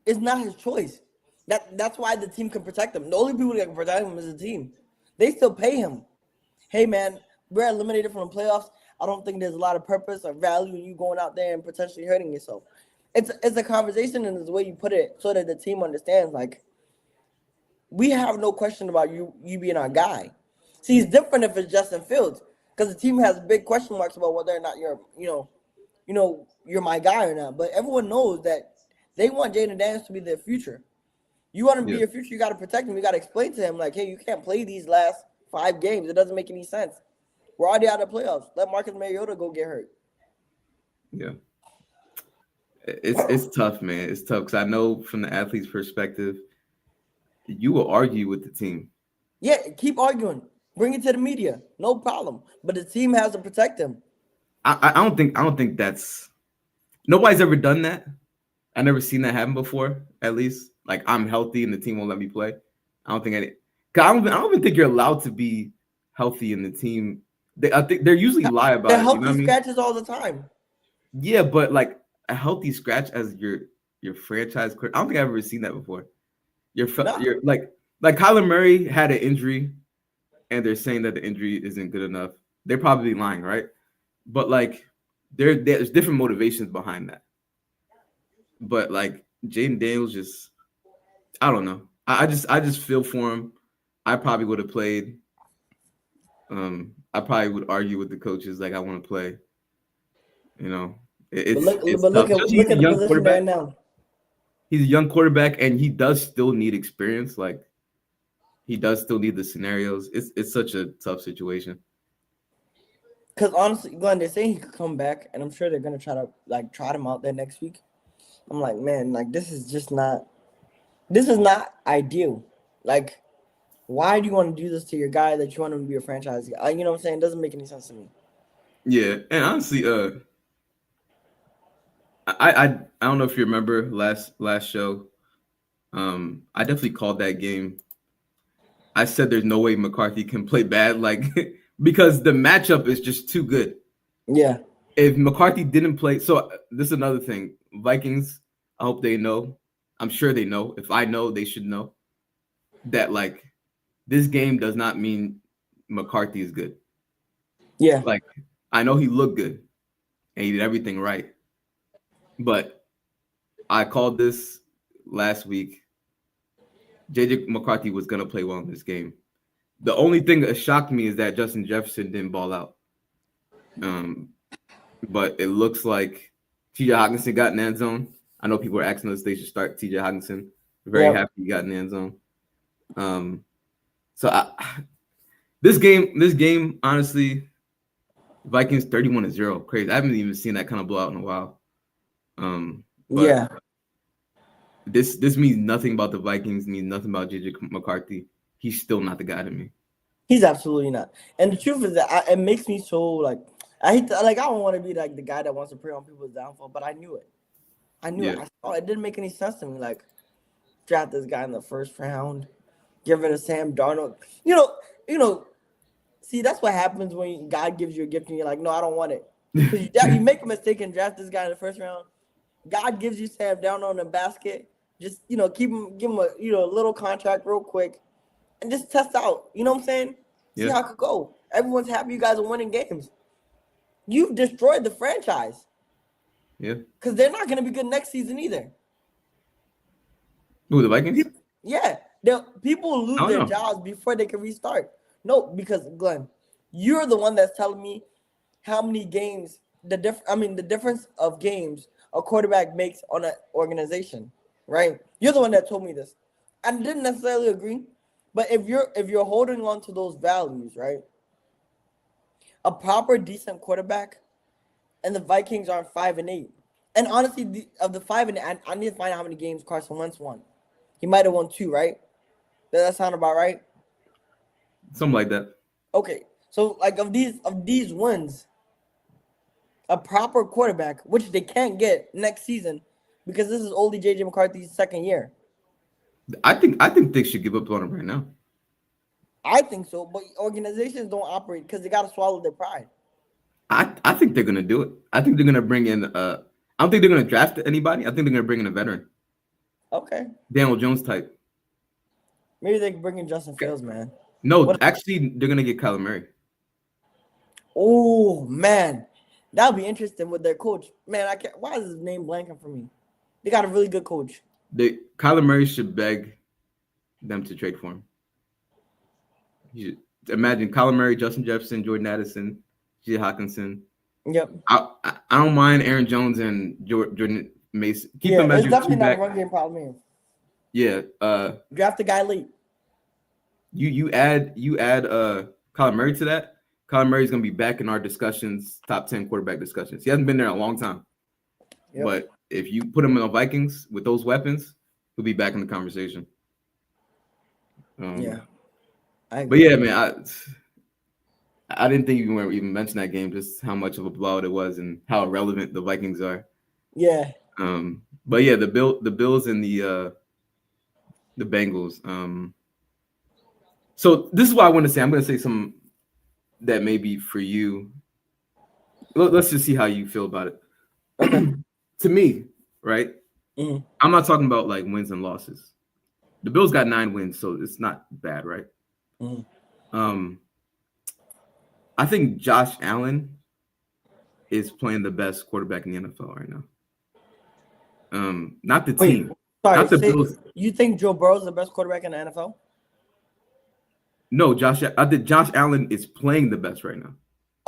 it's not his choice. That's why the team can protect him. The only people that can protect him is the team. They still pay him. Hey man, we're eliminated from the playoffs. I don't think there's a lot of purpose or value in you going out there and potentially hurting yourself. It's a conversation and it's the way you put it so that the team understands. Like we have no question about you being our guy. See, it's different if it's Justin Fields because the team has big question marks about whether or not you're my guy or not. But everyone knows that they want Jaden Daniels to be their future. You want him to be yeah, your future, you got to protect him. You got to explain to him, like, hey, you can't play these last 5 games. It doesn't make any sense. We're already out of the playoffs. Let Marcus Mariota go get hurt. yeah. It's tough, man. It's tough because I know from the athlete's perspective, you will argue with the team. Yeah, keep arguing. Bring it to the media. No problem. But the team has to protect him. I don't think that's nobody's ever done that. I never seen that happen before. At least, like I'm healthy and the team won't let me play. I don't think any. Cause I don't even think you're allowed to be healthy in the team. I think they're usually lie They're about it. You know what healthy I mean? scratches all the time. Yeah, but like a healthy scratch as your franchise. I don't think I've ever seen that before. No. You're like Kyler Murray had an injury, and they're saying that the injury isn't good enough. They're probably lying, right? But like there's different motivations behind that. But like Jaden Daniels just I don't know. I just feel for him. I probably would have played. I probably would argue with the coaches like I want to play. You know, But it's but tough. Especially he's look a at the young position they're quarterback. in now. He's a young quarterback, and he does still need experience. Like he does still need the scenarios. It's such a tough situation. Because honestly, Glenn, they're saying he could come back, and I'm sure they're gonna try to like trot him out there next week. I'm like, man, like this is just not. This is not ideal. Like, why do you want to do this to your guy that you want him to be a franchise guy? You know what I'm saying? It doesn't make any sense to me. Yeah, and honestly, I don't know if you remember last show. I definitely called that game. I said there's no way McCarthy can play bad, like because the matchup is just too good. Yeah. If McCarthy didn't play, so this is another thing. Vikings, I hope they know. I'm sure they know. If I know, they should know that like this game does not mean McCarthy is good. Yeah. Like I know he looked good and he did everything right, but I called this last week. JJ McCarthy was gonna play well in this game. The only thing that shocked me is that Justin Jefferson didn't ball out. Um, but it looks like TJ Hawkinson got in the end zone. I know people are asking us they should start TJ Hawkinson. Very Yeah. happy he got in the end zone. So this game, honestly, Vikings 31-0. Crazy. I haven't even seen that kind of blowout in a while. But Yeah. this means nothing about the Vikings, means nothing about JJ McCarthy. He's still not the guy to me. He's absolutely not. And the truth is that it makes me so like I hate to, like I don't want to be like the guy that wants to prey on people's downfall, but I knew it. I knew Yeah. it. I saw it didn't make any sense to me. Like draft this guy in the first round, give it to Sam Darnold. You know. See, that's what happens when God gives you a gift and you're like, no, I don't want it. Because you make a mistake and draft this guy in the first round. God gives you Sam Darnold in the basket. Just give him a a little contract real quick, and just test out. You know what I'm saying? See Yeah. how it could go. Everyone's happy you guys are winning games. You've destroyed the franchise Yeah. because they're not going to be good next season either. Who, the Vikings? Yeah, people will lose I don't their know. jobs before they can restart. No, because Glenn, you're the one that's telling me how many games the difference of games a quarterback makes on an organization, right? You're the one that told me this. I didn't necessarily agree, but if you're holding on to those values, right? A proper decent quarterback, and the Vikings are 5-8. And honestly, of the 5-8, I need to find out how many games Carson Wentz won. He might have won 2, right? Does that sound about right? Something like that. Okay, so like of these wins, a proper quarterback, which they can't get next season, because this is only JJ McCarthy's second year. I think they should give up on him right now. I think so, but organizations don't operate because they got to swallow their pride. I think they're gonna do it. I think they're gonna bring in. I don't think they're gonna draft anybody. I think they're gonna bring in a veteran, Okay, Daniel Jones type. maybe they can bring in Justin Fields, man. No, What? actually, they're gonna get Kyler Murray. Oh man, that'll be interesting with their coach. Man, I can't. Why is his name blanking for me? They got a really good coach. Kyler Murray should beg them to trade for him. You should imagine Kyler Murray, Justin Jefferson, Jordan Addison, J. Hawkinson. Yep. I don't mind Aaron Jones and Jordan Mason. Keep Yeah, them as it's your definitely two not a back. run game problem Yeah. here. Draft a guy late. You add Kyler Murray to that. Kyler Murray's gonna be back in our discussions, top 10 quarterback discussions. He hasn't been there in a long time. Yep. But if you put him in the Vikings with those weapons, he'll be back in the conversation. Yeah. But yeah, man, I didn't think you were even mention that game, just how much of a blowout it was and how irrelevant the Vikings are. Yeah. But yeah, the Bills and the Bengals. So this is what I want to say. I'm going to say something that may be for you. Let's just see how you feel about it. Okay. To me, right? Mhm. I'm not talking about like wins and losses. The Bills got 9 wins, so it's not bad, right? Mhm. I think Josh Allen is playing the best quarterback in the NFL right now. Not the team. Sorry, Not the Bills. You think Joe Burrow is the best quarterback in the NFL? No, I think Josh Allen is playing the best right now.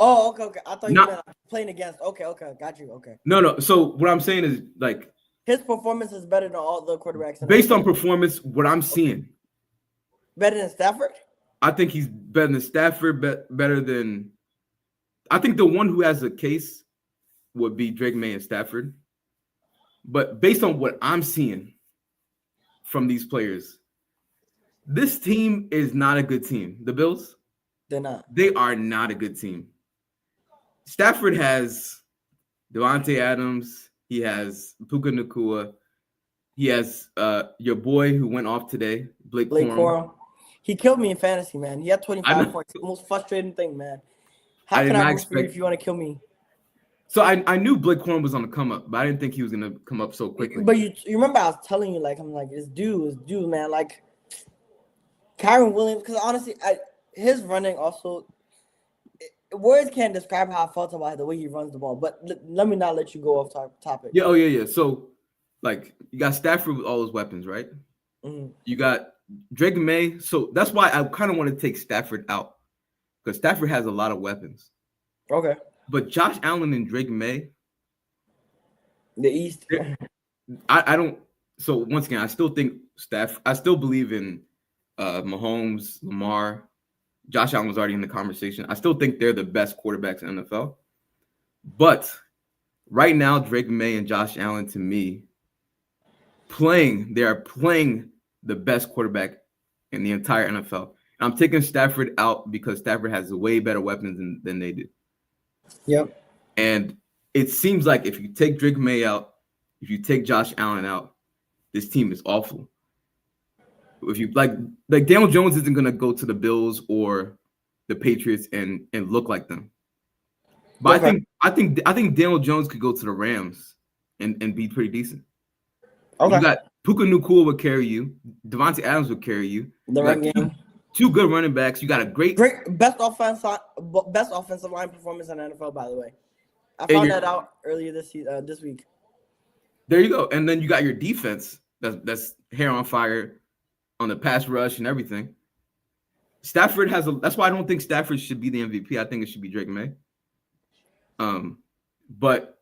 Oh, okay. I thought you Not meant playing against. Okay, got you. Okay. no. So what I'm saying is like His performance is better than all the quarterbacks in the based on NFL. performance, what I'm Okay. seeing, Better than Stafford? I think he's better than Stafford, better than I think the one who has a case would be Drake May and Stafford. But based on what I'm seeing from these players, this team is not a good team. The Bills, They're not. they are not a good team. Stafford has Devontae Adams. He has Puka Nakua. He has your boy who went off today, Blake Blake Corum. Corum. He killed me in fantasy, man. He had I 25 know. points. The most frustrating thing, man. How I did can I not root for you expect. if you want to kill me? So I knew Blake Corum was on the come up, but I didn't think he was gonna come up so quickly. But you remember I was telling you, like, I'm like, this dude, man. Like, Kyron Williams, because honestly, his running also, words can't describe how I felt about the way he runs the ball. But let me not let you go off topic. Yeah. Oh yeah. So like you got Stafford with all his weapons, right? Mm-hmm. You got Drake May. So that's why I kind of want to take Stafford out because Stafford has a lot of weapons. Okay. But Josh Allen and Drake May, The East. I don't. So once again, I still think I still believe in Mahomes, Lamar. Josh Allen was already in the conversation. I still think they're the best quarterbacks in the NFL. But right now, Drake May and Josh Allen, to me, they are playing the best quarterback in the entire NFL. I'm taking Stafford out because Stafford has way better weapons than they do. Yep. And it seems like if you take Drake May out, if you take Josh Allen out, this team is awful. If you like Daniel Jones isn't gonna go to the Bills or the Patriots and look like them. But Okay. I think Daniel Jones could go to the Rams and be pretty decent. You Okay. got Puka Nakua would carry you. Devontae Adams would carry you. The You got run game. two good running backs. You got a great Best offensive line performance in the NFL, by the way. I and found that out earlier this week. there you go. And then you got your defense that's hair on fire on the pass rush and everything. Stafford that's why I don't think Stafford should be the MVP. I think it should be Drake May. But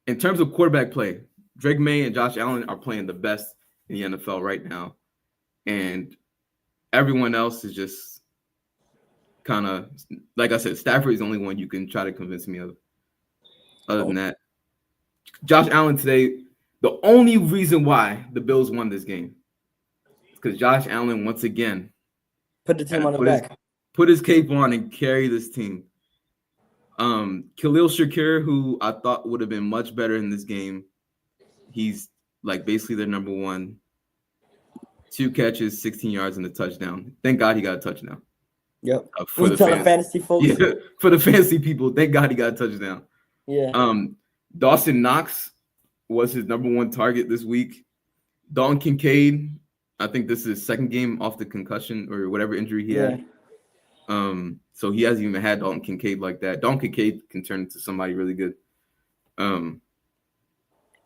in terms of quarterback play, Drake May and Josh Allen are playing the best in the NFL right now. And everyone else is just kind of, like I said, Stafford is the only one you can try to convince me of. Other than that, Josh Allen today, the only reason why the Bills won this game is because Josh Allen, once again, Put the team on the back. Put his cape on and carry this team. Khalil Shakir, who I thought would have been much better in this game, he's like basically their number one. 2 catches, 16 yards, and a touchdown. Thank God he got a touchdown. Yep. For the fantasy folks. Yeah, for the fantasy people, thank God he got a touchdown. Yeah. Dawson Knox was his number one target this week. Dalton Kincaid, I think this is his second game off the concussion or whatever injury he had. So he hasn't even had Dalton Kincaid like that. Dalton Kincaid can turn into somebody really good.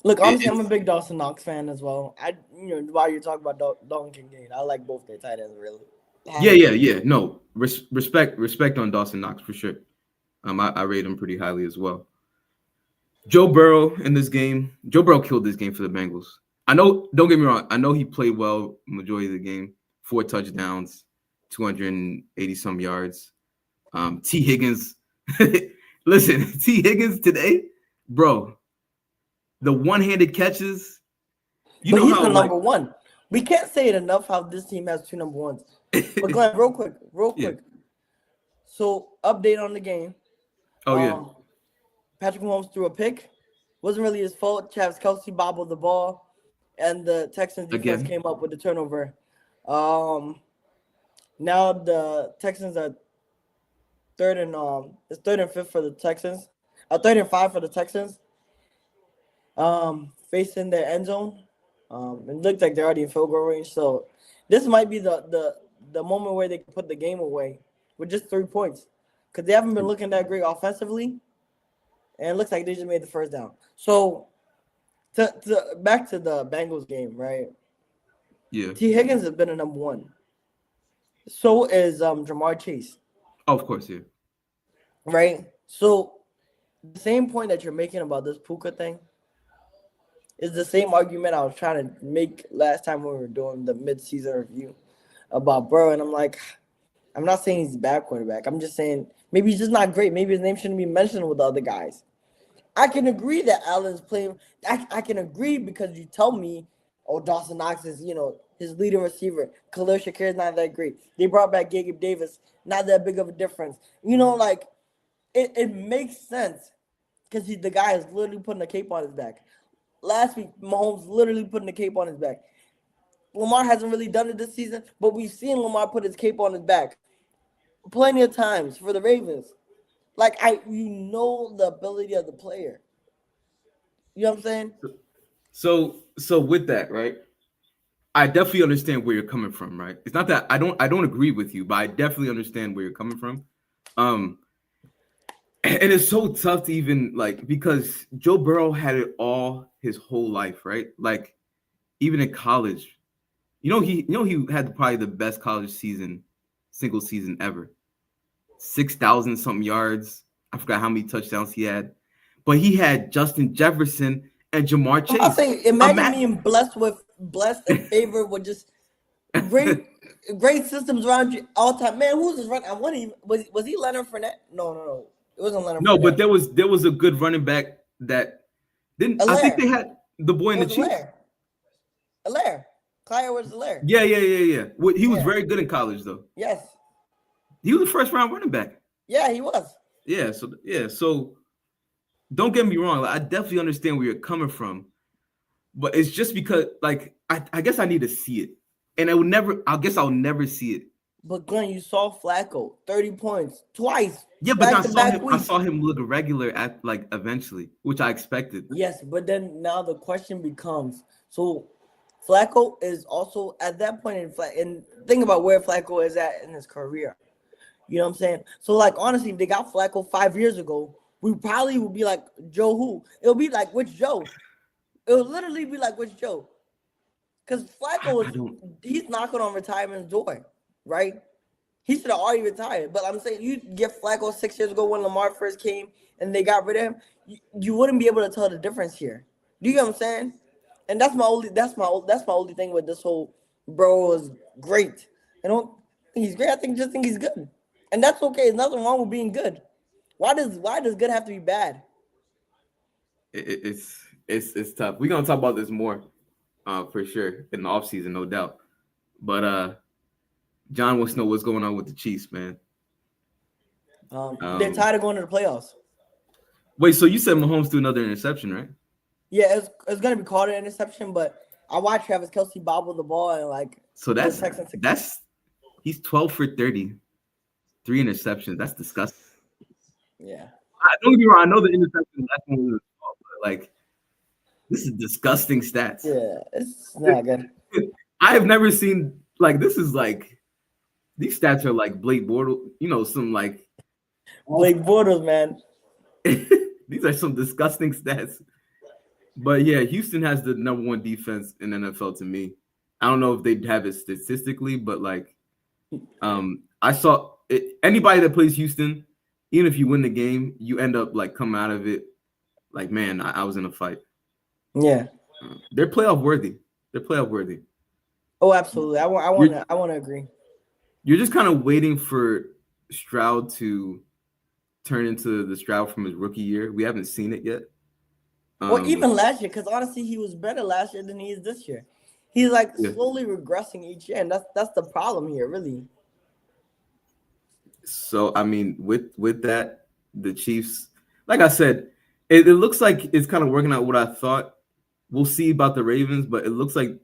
Look, honestly, I'm a big Dawson Knox fan as well. While you're talking about Dalton Kincaid, I like both their tight ends really. Yeah. No, respect on Dawson Knox for sure. I rate him pretty highly as well. Joe Burrow in this game. Joe Burrow killed this game for the Bengals. I know, don't get me wrong. I know he played well majority of the game. 4 touchdowns, 280 some yards. T. Higgins. Listen, T. Higgins today, bro. The one-handed catches. But he's the number one. We can't say it enough how this team has 2 number ones. But Glenn, real quick. Yeah. So update on the game. Oh yeah. Patrick Mahomes threw a pick. Wasn't really his fault. Travis Kelce bobbled the ball, and the Texans defense came up with the turnover. Now the Texans are third and 5 for the Texans. 3rd and 5 for the Texans. Facing their end zone. It looked like they're already in field goal range. So this might be the moment where they can put the game away with just 3 points, because they haven't been looking that great offensively, and it looks like they just made the first down. So to back to the Bengals game, right? Yeah. T. Higgins has been a number one. So is Jamar Chase. Oh, of course, yeah. Right. So the same point that you're making about this Puka thing is the same argument I was trying to make last time when we were doing the mid-season review about Burrow, and I'm like, I'm not saying he's a bad quarterback. I'm just saying maybe he's just not great. Maybe his name shouldn't be mentioned with the other guys. I can agree that Allen's playing. I can agree because you tell me, oh, Dawson Knox is, his leading receiver. Khalil Shakir is not that great. They brought back Gabe Davis, not that big of a difference. Like it makes sense because the guy is literally putting a cape on his back. Last week, Mahomes literally putting the cape on his back. Lamar hasn't really done it this season, but we've seen Lamar put his cape on his back plenty of times for the Ravens. Like you know the ability of the player. You know what I'm saying? So with that, right? I definitely understand where you're coming from, right? It's not that I don't agree with you, but I definitely understand where you're coming from. And it's so tough to even because Joe Burrow had it all his whole life, right? Like even in college, he had probably the best college single season ever. 6,000 something yards. I forgot how many touchdowns he had, but he had Justin Jefferson and Jamar I'm not Chase. saying imagine being blessed and favored with just great systems around you all time. Man, who's this run? I want to was he Leonard Fournette? No. It wasn't Leonard No, Fournette. but there was a good running back that didn't. I think they had the boy in the Chiefs. Allaire. Clyde was Allaire. Yeah. He was very good in college, though. Yes. He was a first round running back. Yeah, he was. Yeah. So don't get me wrong. I definitely understand where you're coming from, but it's just because I guess I need to see it, and I guess I'll never see it. But Glenn, you saw Flacco 30 points twice. Yeah, but I saw him look regular at eventually, which I expected. Yes, but then now the question becomes: so Flacco is also at that point and think about where Flacco is at in his career. You know what I'm saying? So honestly, if they got Flacco 5 years ago, we probably would be like, Joe who? It'll be like, which Joe? It'll literally be like, which Joe? Because Flacco he's knocking on retirement's door, right? He should have already retired. But I'm saying you get Flacco 6 years ago when Lamar first came and they got rid of him, you wouldn't be able to tell the difference here. Do you get what I'm saying? And that's my only thing with this whole bro is great. I don't think he's great. I think he's good. And that's okay. There's nothing wrong with being good. Why does good have to be bad? It's tough. We're gonna talk about this more, for sure in the offseason, no doubt. But John wants to know what's going on with the Chiefs, man. They're tired of going to the playoffs. Wait, so you said Mahomes threw another interception, right? Yeah, it's gonna be called an interception, but I watched Travis Kelce bobble the ball and So that's he's 12 for 30, 3 interceptions. That's disgusting. Yeah. Don't get me wrong. I know the interception last one was fault, but this is disgusting stats. Yeah, it's not good. I have never seen this is these stats are like Blake Bortles, some Blake Bortles, man. These are some disgusting stats. But yeah, Houston has the number 1 defense in NFL to me. I don't know if they'd have it statistically, but I saw anybody that plays Houston, even if you win the game, you end up coming out of it man, I was in a fight. Yeah, they're playoff worthy. They're playoff worthy. Oh, absolutely. I want to agree. You're just kind of waiting for Stroud to turn into the Stroud from his rookie year. We haven't seen it yet. Well, even last year, because honestly, he was better last year than he is this year. He's slowly regressing each year, and that's the problem here, really. So I mean, with that, the Chiefs, like I said, it looks like it's kind of working out what I thought. We'll see about the Ravens, but it looks like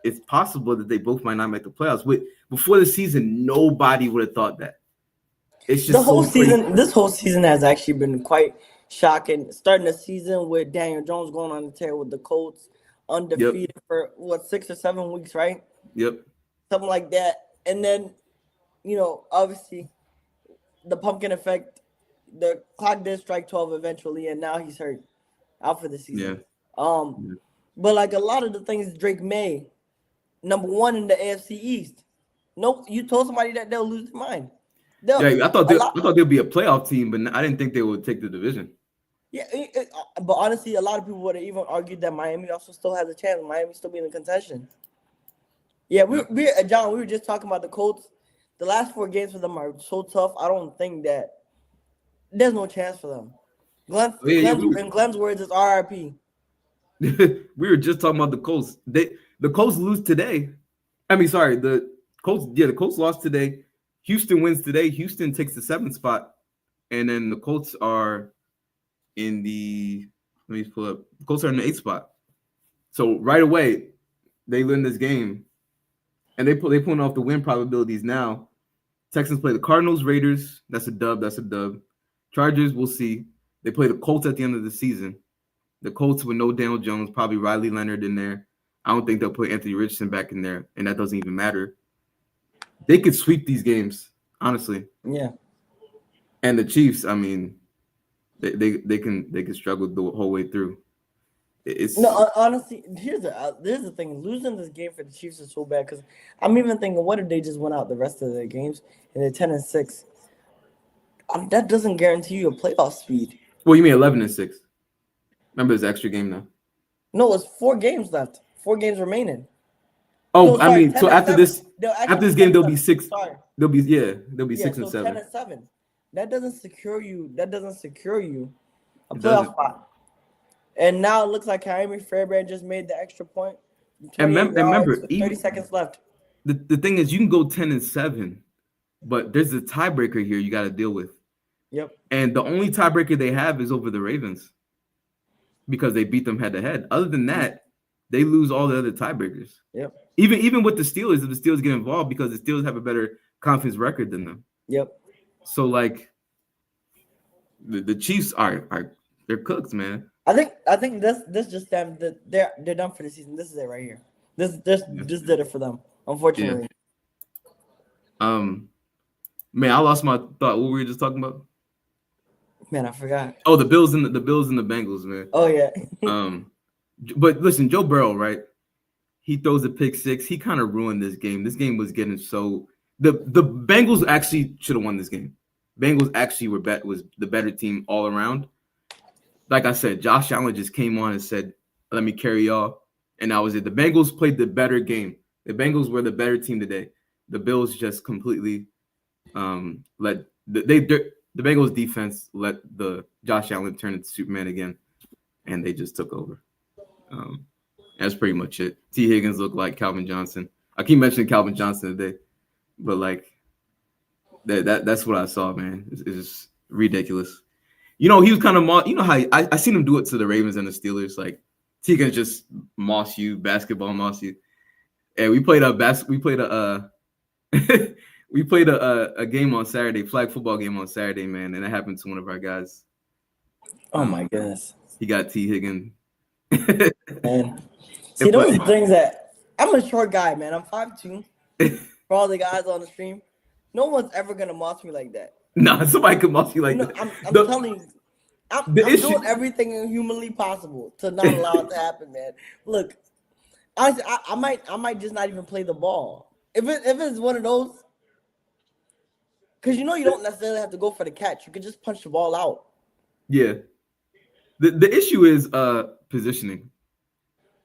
it's possible that they both might not make the playoffs. Before the season, nobody would have thought that. It's just the whole season. This whole season has actually been quite shocking. Starting the season with Daniel Jones going on the tear with the Colts, undefeated for 6 or 7 weeks, right? Yep. Something like that. And then, obviously, the pumpkin effect. The clock did strike 12 eventually, and now he's hurt, out for the season. Yeah. But a lot of the things Drake made, number 1 in the AFC East. Nope, you told somebody that they'll lose their mind. Yeah, A lot. I thought they'd be a playoff team, but I didn't think they would take the division. Yeah, but honestly, a lot of people would have even argued that Miami also still has a chance. Miami still being in contention. Yeah, Yep. John, we were just talking about the Colts. The last 4 games for them are so tough. I don't think that there's no chance for them. Oh, yeah, In Glenn's words, it's RIP. we were just talking about the Colts. The Colts lose today. I mean, sorry, the Colts. Yeah, the Colts lost today. Houston wins today. Houston takes the 7th spot, and then the Colts are in the. Let me pull up. The Colts are in the 8th spot. So right away, they win this game, and they pulling off the win probabilities now. Texans play the Cardinals, Raiders. That's a dub. That's a dub. Chargers, we'll see. They play the Colts at the end of the season. The Colts with no Daniel Jones, probably Riley Leonard in there. I don't think they'll put Anthony Richardson back in there, and that doesn't even matter. They could sweep these games, honestly. Yeah. And the Chiefs, I mean, they can struggle the whole way through. It's No, honestly, here's the thing. Losing this game for the Chiefs is so bad because I'm even thinking, what if they just went out the rest of their games and they're 10-6? That doesn't guarantee you a playoff speed. Well, you mean 11-6? Remember, it's extra game now. No, it's 4 games left. 4 games remaining. Oh, no, sorry, I mean, so after this game, they'll be 6. Sorry. They'll be 6 and 7. 10-7. That doesn't secure you. That doesn't secure you a playoff spot. And now it looks like Kyrie Fairbairn just made the extra point. And remember, 30 seconds left. The thing is, you can go 10-7, but there's a tiebreaker here you got to deal with. Yep. And the only tiebreaker they have is over the Ravens because they beat them head to head. Other than that, they lose all the other tiebreakers. Yep. Even with the Steelers, if the Steelers get involved, because the Steelers have a better conference record than them. Yep. So like, the Chiefs are they're cooked, man. I think this just them that they're done for the season. This is it right here. This did it for them, unfortunately. Yeah. Man, I lost my thought. What were we just talking about? Man, I forgot. Oh, the Bills and the Bengals, man. Oh yeah. But listen, Joe Burrow, right? He throws a pick 6. He kind of ruined this game. This game was getting so the Bengals actually should have won this game. Bengals actually was the better team all around. Like I said, Josh Allen just came on and said, "Let me carry y'all," and that was it. The Bengals played the better game. The Bengals were the better team today. The Bills just completely let the Bengals defense let the Josh Allen turn into Superman again, and they just took over. That's pretty much it. T. Higgins looked like Calvin Johnson. I keep mentioning Calvin Johnson today, but like that's what I saw, man. It's just ridiculous. You know, he was kind of you know how I seen him do it to the Ravens and the Steelers. Like T can just basketball moss you. And we played a we played a game on Saturday, flag football game on Saturday, man, and it happened to one of our guys. Oh my goodness. He got T Higgins. Man. See, those are things that I'm a short guy, man. I'm 5'2". For all the guys on the stream, no one's ever gonna moss me like that. Nah, somebody could moss you like that. I'm telling you, I'm doing everything humanly possible to not allow it to happen, man. Look, I might just not even play the ball if it's one of those, because you don't necessarily have to go for the catch. You can just punch the ball out. Yeah. The issue is positioning.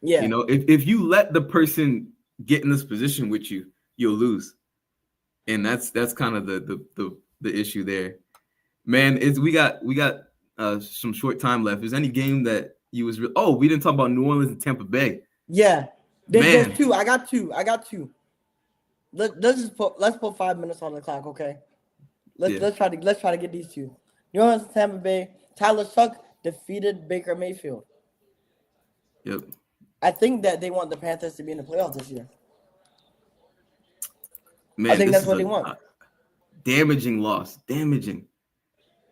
Yeah. You know, if you let the person get in this position with you, you'll lose. And that's kind of the issue there. Man, we got some short time left. Is there any game that you was we didn't talk about New Orleans and Tampa Bay. Yeah. There's 2. I got 2. Let's put 5 minutes on the clock, okay? Let's try to get these 2. New Orleans and Tampa Bay. Tyler Shuck defeated Baker Mayfield. Yep. I think that they want the Panthers to be in the playoffs this year. Man, I think that's what they want. Damaging loss.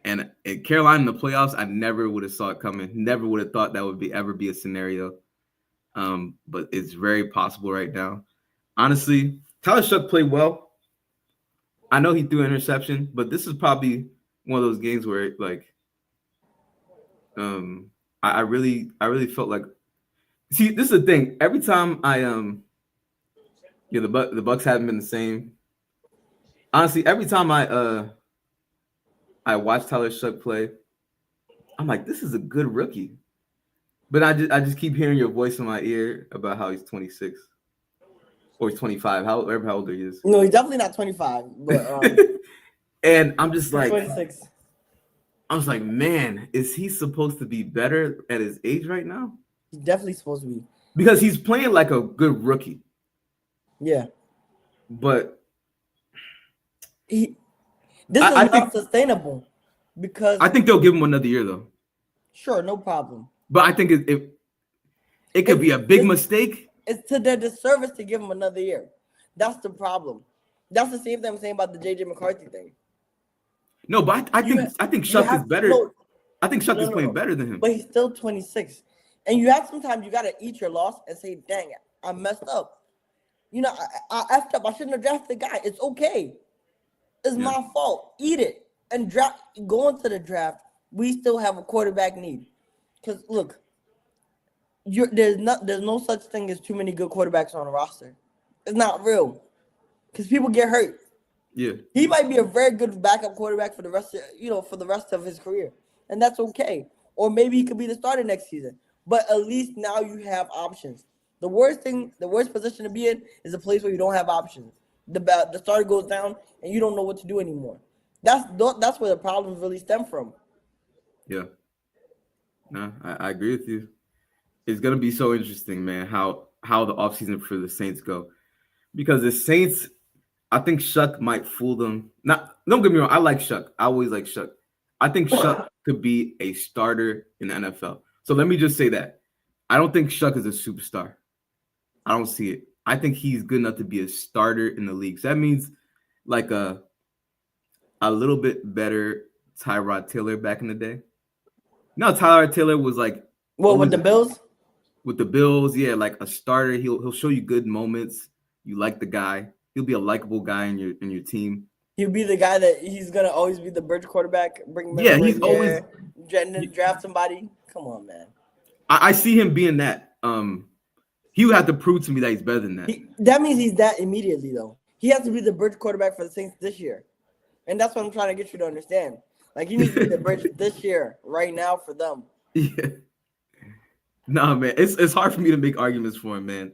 And Carolina in the playoffs, I never would have saw it coming. Never would have thought that would ever be a scenario. But it's very possible right now. Honestly, Tyler Shuck played well. I know he threw an interception, but this is probably one of those games where I really felt like, see, this is the thing. Every time the Bucks haven't been the same. Honestly, every time I watch Tyler Shuck play, I'm like, this is a good rookie. But I just keep hearing your voice in my ear about how he's 26 or he's 25, however how old he is. No, he's definitely not 25, but And I'm just he's like, 26. I was like, man, is he supposed to be better at his age right now? He's definitely supposed to be. Because he's playing like a good rookie. Yeah. But This is I not think sustainable because I think they'll give him another year though. sure, no problem. But I think it could be a big mistake. It's to their disservice to give him another year. That's the problem. That's the same thing I'm saying about the JJ McCarthy thing. No, but I think Shuck is better. No, I think Shuck is playing better than him. But he's still 26. And you have sometimes you gotta eat your loss and say, dang it, I messed up. You know, I effed up. I shouldn't have drafted the guy. It's okay. It's my fault. Eat it. And go into the draft. We still have a quarterback need. Because look, there's no such thing as too many good quarterbacks on a roster. It's not real. Because people get hurt. Yeah. He might be a very good backup quarterback for the rest of his career. And that's okay. Or maybe he could be the starter next season. But at least now you have options. The worst position to be in is a place where you don't have options. The starter goes down and you don't know what to do anymore. That's where the problems really stem from. Yeah. No, I agree with you. It's gonna be so interesting, man, how the offseason for the Saints go. Because the Saints, I think Shuck might fool them. Don't get me wrong, I like Shuck. I always like Shuck. I think Shuck could be a starter in the NFL. So let me just say that. I don't think Shuck is a superstar. I don't see it. I think he's good enough to be a starter in the league. So that means like a little bit better Tyrod Taylor back in the day. No, Tyrod Taylor was like with the Bills? With the Bills, yeah, like a starter. He'll show you good moments. You like the guy. He'll be a likable guy in your team. He'll be the guy that he's gonna always be the bridge quarterback. He's always draft somebody. Come on, man. I see him being that. He would have to prove to me that he's better than that. That means he's that immediately, though. He has to be the bridge quarterback for the Saints this year, and that's what I'm trying to get you to understand. Like he needs to be the bridge this year, right now, for them. Yeah. Nah, man, it's hard for me to make arguments for him, man.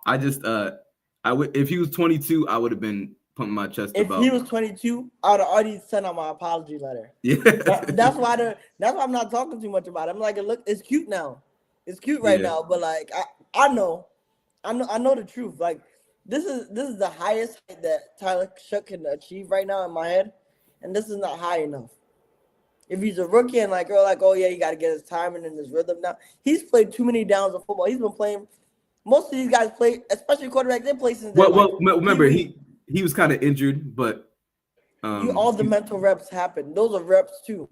I just if he was 22, I would have been pumping my chest. If he was 22, I would have already sent out my apology letter. Yeah, that's why I'm not talking too much about it. I'm like, look, it's cute now. It's cute right now, but like I know the truth. Like this is the highest height that Tyler Shuck can achieve right now in my head, and this is not high enough. If he's a rookie and oh yeah, you got to get his timing and his rhythm now. He's played too many downs of football. He's been playing. Most of these guys play, especially quarterbacks. They play since. Remember he was kind of injured, but all the mental reps happen. Those are reps too.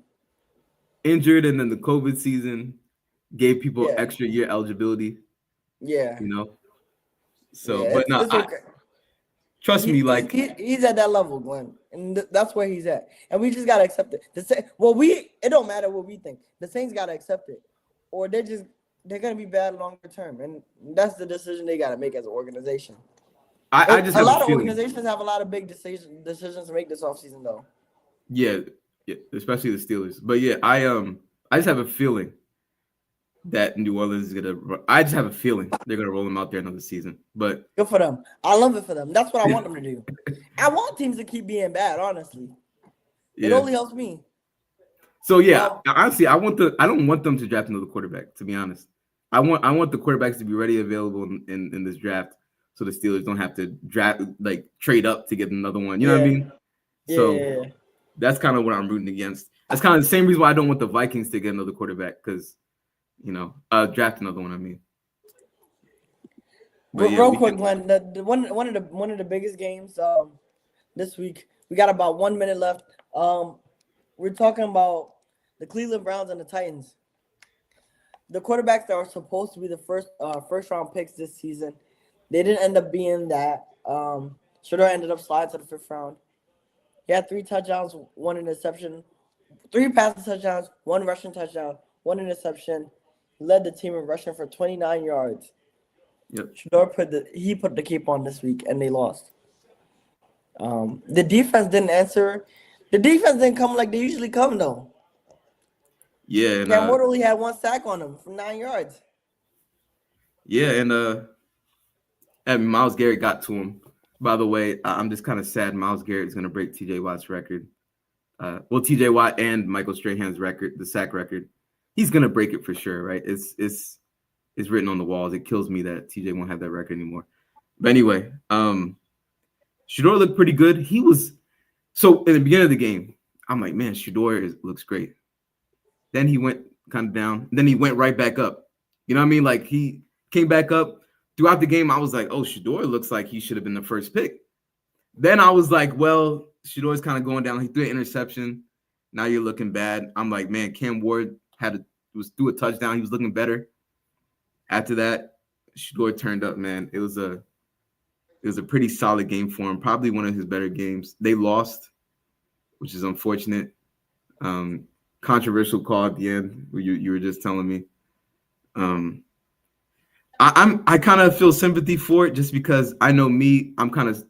Injured, and then the COVID season gave people extra year eligibility. Yeah, So, but no, okay. Trust me, like he's at that level, Glenn, and that's where he's at, and we just gotta accept it. It don't matter what we think. The Saints gotta accept it, or they're gonna be bad longer term, and that's the decision they gotta make as an organization. I just have a lot of organizations have a lot of big decisions to make this offseason, though. Yeah, especially the Steelers. But yeah, I just have a feeling that New Orleans is gonna. I just have a feeling they're gonna roll them out there another season. But good for them. I love it for them. That's what I want them to do. I want teams to keep being bad. Honestly, it only helps me. So yeah, honestly, I don't want them to draft another quarterback. To be honest, I want the quarterbacks to be ready, available in this draft, so the Steelers don't have to draft trade up to get another one. You know what I mean? So that's kind of what I'm rooting against. That's kind of the same reason why I don't want the Vikings to get another quarterback, because draft another one. I mean, but real quick, Glenn, one of the biggest games this week. We got about 1 minute left. We're talking about the Cleveland Browns and the Titans. The quarterbacks that were supposed to be the first round picks this season, they didn't end up being that. Shedeur ended up sliding to the 5th round. He had 3 touchdowns, 1 interception, 3 passing touchdowns, 1 rushing touchdown, 1 interception. He led the team in rushing for 29 yards. Yep. Shedeur put the cape on this week, and they lost. The defense didn't answer. The defense didn't come like they usually come though. Yeah, and Cam Ward only had 1 sack on him from 9 yards. yeah, and Miles Garrett got to him. By the way, I'm just kind of sad Miles Garrett is going to break T.J. Watt's record. Well, T.J. Watt and Michael Strahan's record, the sack record. He's going to break it for sure, right? It's written on the walls. It kills me that T.J. won't have that record anymore. But anyway, Shador looked pretty good. He was so in the beginning of the game. I'm like, man, Shador looks great. Then he went kind of down. Then he went right back up. You know what I mean? Like he came back up throughout the game. I was like, oh, Shador looks like he should have been the first pick. Then I was like, well, Shador's kind of going down. He threw an interception. Now you're looking bad. I'm like, man, Cam Ward was threw a touchdown. He was looking better. After that, Shador turned up, man. It was a pretty solid game for him. Probably one of his better games. They lost, which is unfortunate. Controversial call at the end. You were just telling me. I kind of feel sympathy for it just because I know me. I'm kind of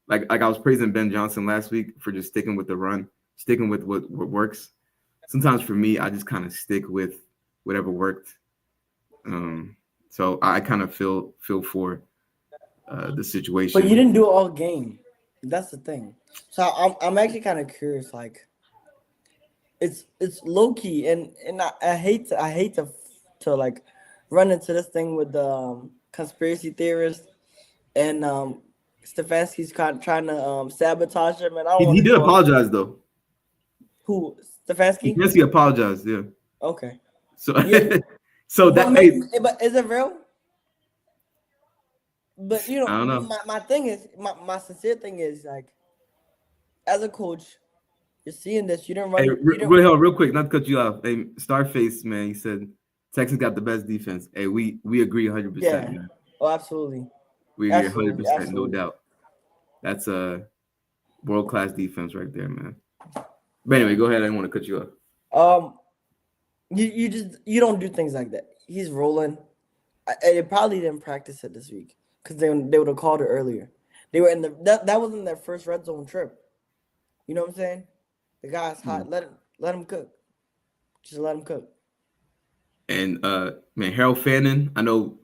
like I was praising Ben Johnson last week for just sticking with the run, sticking with what works. Sometimes for me, I just kind of stick with whatever worked. So I kind of feel for the situation. But you didn't do it all game. That's the thing. So I'm actually kind of curious. Like, it's low key, and I hate to like run into this thing with the conspiracy theorists and Stefanski's kind of trying to sabotage him. And I don't. He did apologize though. Who, Stefanski? Yes, he apologized. Yeah. Okay. So yeah. so but, that but is it real? But you know, I don't know. my thing is my sincere thing is like, as a coach, you're seeing this. You didn't run. Hey, didn't, real quick, not to cut you off. Hey, Starface, man, he said Texas got the best defense. Hey, we agree 100%. Yeah. Man. Oh, absolutely. We agree 100%, no doubt. That's a world-class defense right there, man. But anyway, go ahead. I didn't want to cut you off. You don't do things like that. He's rolling. They probably didn't practice it this week because they would have called it earlier. They were in that wasn't their first red zone trip. You know what I'm saying? The guy's hot. Let him cook. Just let him cook. And man, Harold Fannin. I know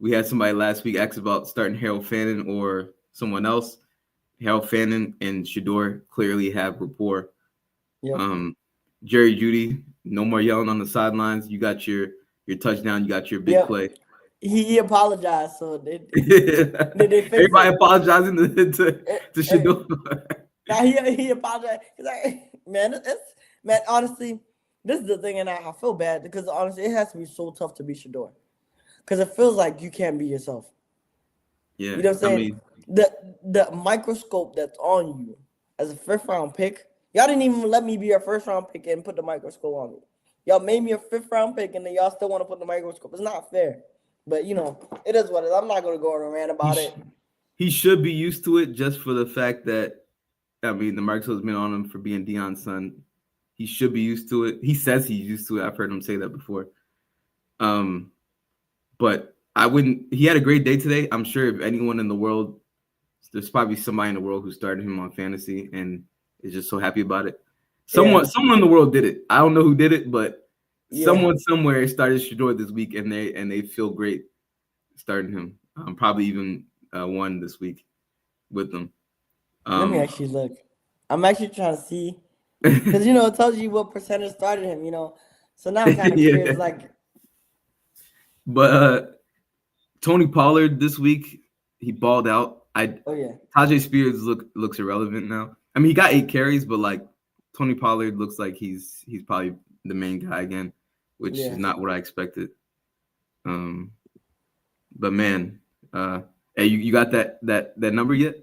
we had somebody last week ask about starting Harold Fannin or someone else. Harold Fannin and Shador clearly have rapport. Yep. Jerry Jeudy, no more yelling on the sidelines. You got your touchdown. You got your big play. He apologized, so they everybody apologizing to Shador. Now he apologized. Man, honestly, this is the thing, and I feel bad because honestly, it has to be so tough to be Shador because it feels like you can't be yourself. Yeah, you know what I'm saying? The microscope that's on you as a first-round pick. Y'all didn't even let me be a first-round pick and put the microscope on me. Y'all made me a fifth-round pick, and then y'all still want to put the microscope. It's not fair. But, you know, it is what it is. I'm not going to go on a rant about it. He should be used to it just for the fact that, I mean, the microscope's been on him for being Deion's son. He should be used to it. He says he's used to it. I've heard him say that before. But I wouldn't – he had a great day today. I'm sure if anyone in the world – there's probably somebody in the world who started him on fantasy and is just so happy about it. Someone in the world did it. I don't know who did it, but someone somewhere started Shador this week, and they feel great starting him. Probably even won this week with them. Let me actually look. I'm actually trying to see because it tells you what percentage started him. So now I'm kind of curious. But Tony Pollard this week he balled out. Tajay Spears looks irrelevant now. I mean, he got 8 carries, but like Tony Pollard looks like he's probably the main guy again, which is not what I expected. But man, hey, you got that number yet?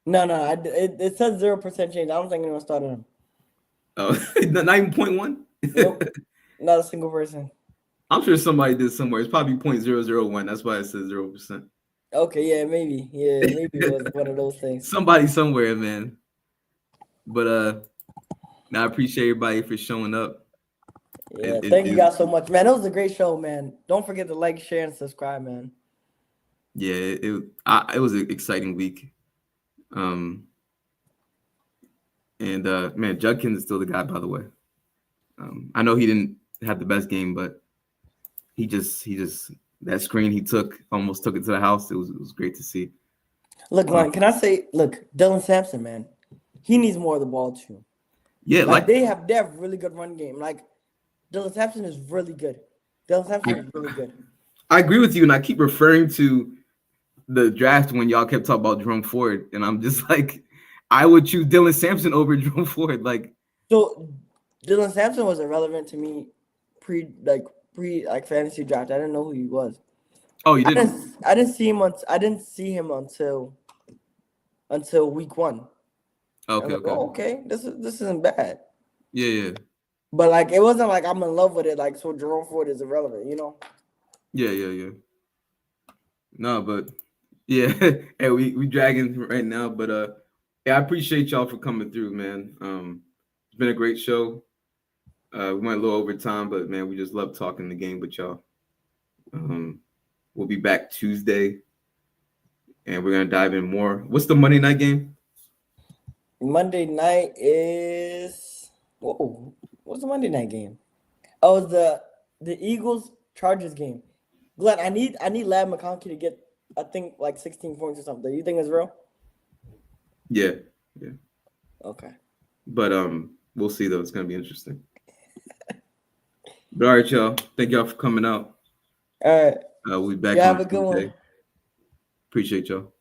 No, it says 0% change. I don't think anyone started him. Oh, not even 0.1? Nope, not a single person. I'm sure somebody did somewhere. It's probably 0.001. That's why it says 0%. Okay, yeah, maybe. Yeah, maybe it was one of those things. Somebody somewhere, man. But I appreciate everybody for showing up. Yeah, thank you guys so much, man. It was a great show, man. Don't forget to like, share, and subscribe, man. Yeah, it was an exciting week. Um, and man, Judkins is still the guy, by the way. I know he didn't have the best game, but he just that screen he took almost took it to the house. It was great to see. Look, man, can I say, look, Dylan Sampson, man, he needs more of the ball too. Yeah, like they have really good run game. Like Dylan Sampson is really good. Dylan Sampson is really good. I agree with you, and I keep referring to the draft when y'all kept talking about Jerome Ford, and I'm just like, I would choose Dylan Sampson over Jerome Ford. Like, so Dylan Sampson was irrelevant to me pre fantasy draft. I didn't know who he was. Oh, you didn't? I didn't see him until week 1. Okay, like, okay. oh, okay, this isn't bad. Yeah, yeah. But like, it wasn't like I'm in love with it. Like, so Jerome Ford is irrelevant, you know? Yeah, yeah, yeah. No, but yeah, hey, we dragging right now, but yeah, I appreciate y'all for coming through, man. It's been a great show. We went a little over time, but man, we just love talking the game with y'all. We'll be back Tuesday, and we're gonna dive in more. What's the Monday night game? Monday night is what's the Monday night game? Oh, it's the Eagles Chargers game. Glenn, I need Lab McConkey to get, I think, like 16 points or something. You think it's real? Yeah, yeah. Okay. But we'll see though. It's gonna be interesting. But all right, y'all. Thank y'all for coming out. All right. We'll be back You on have a good Tuesday. one. Appreciate y'all.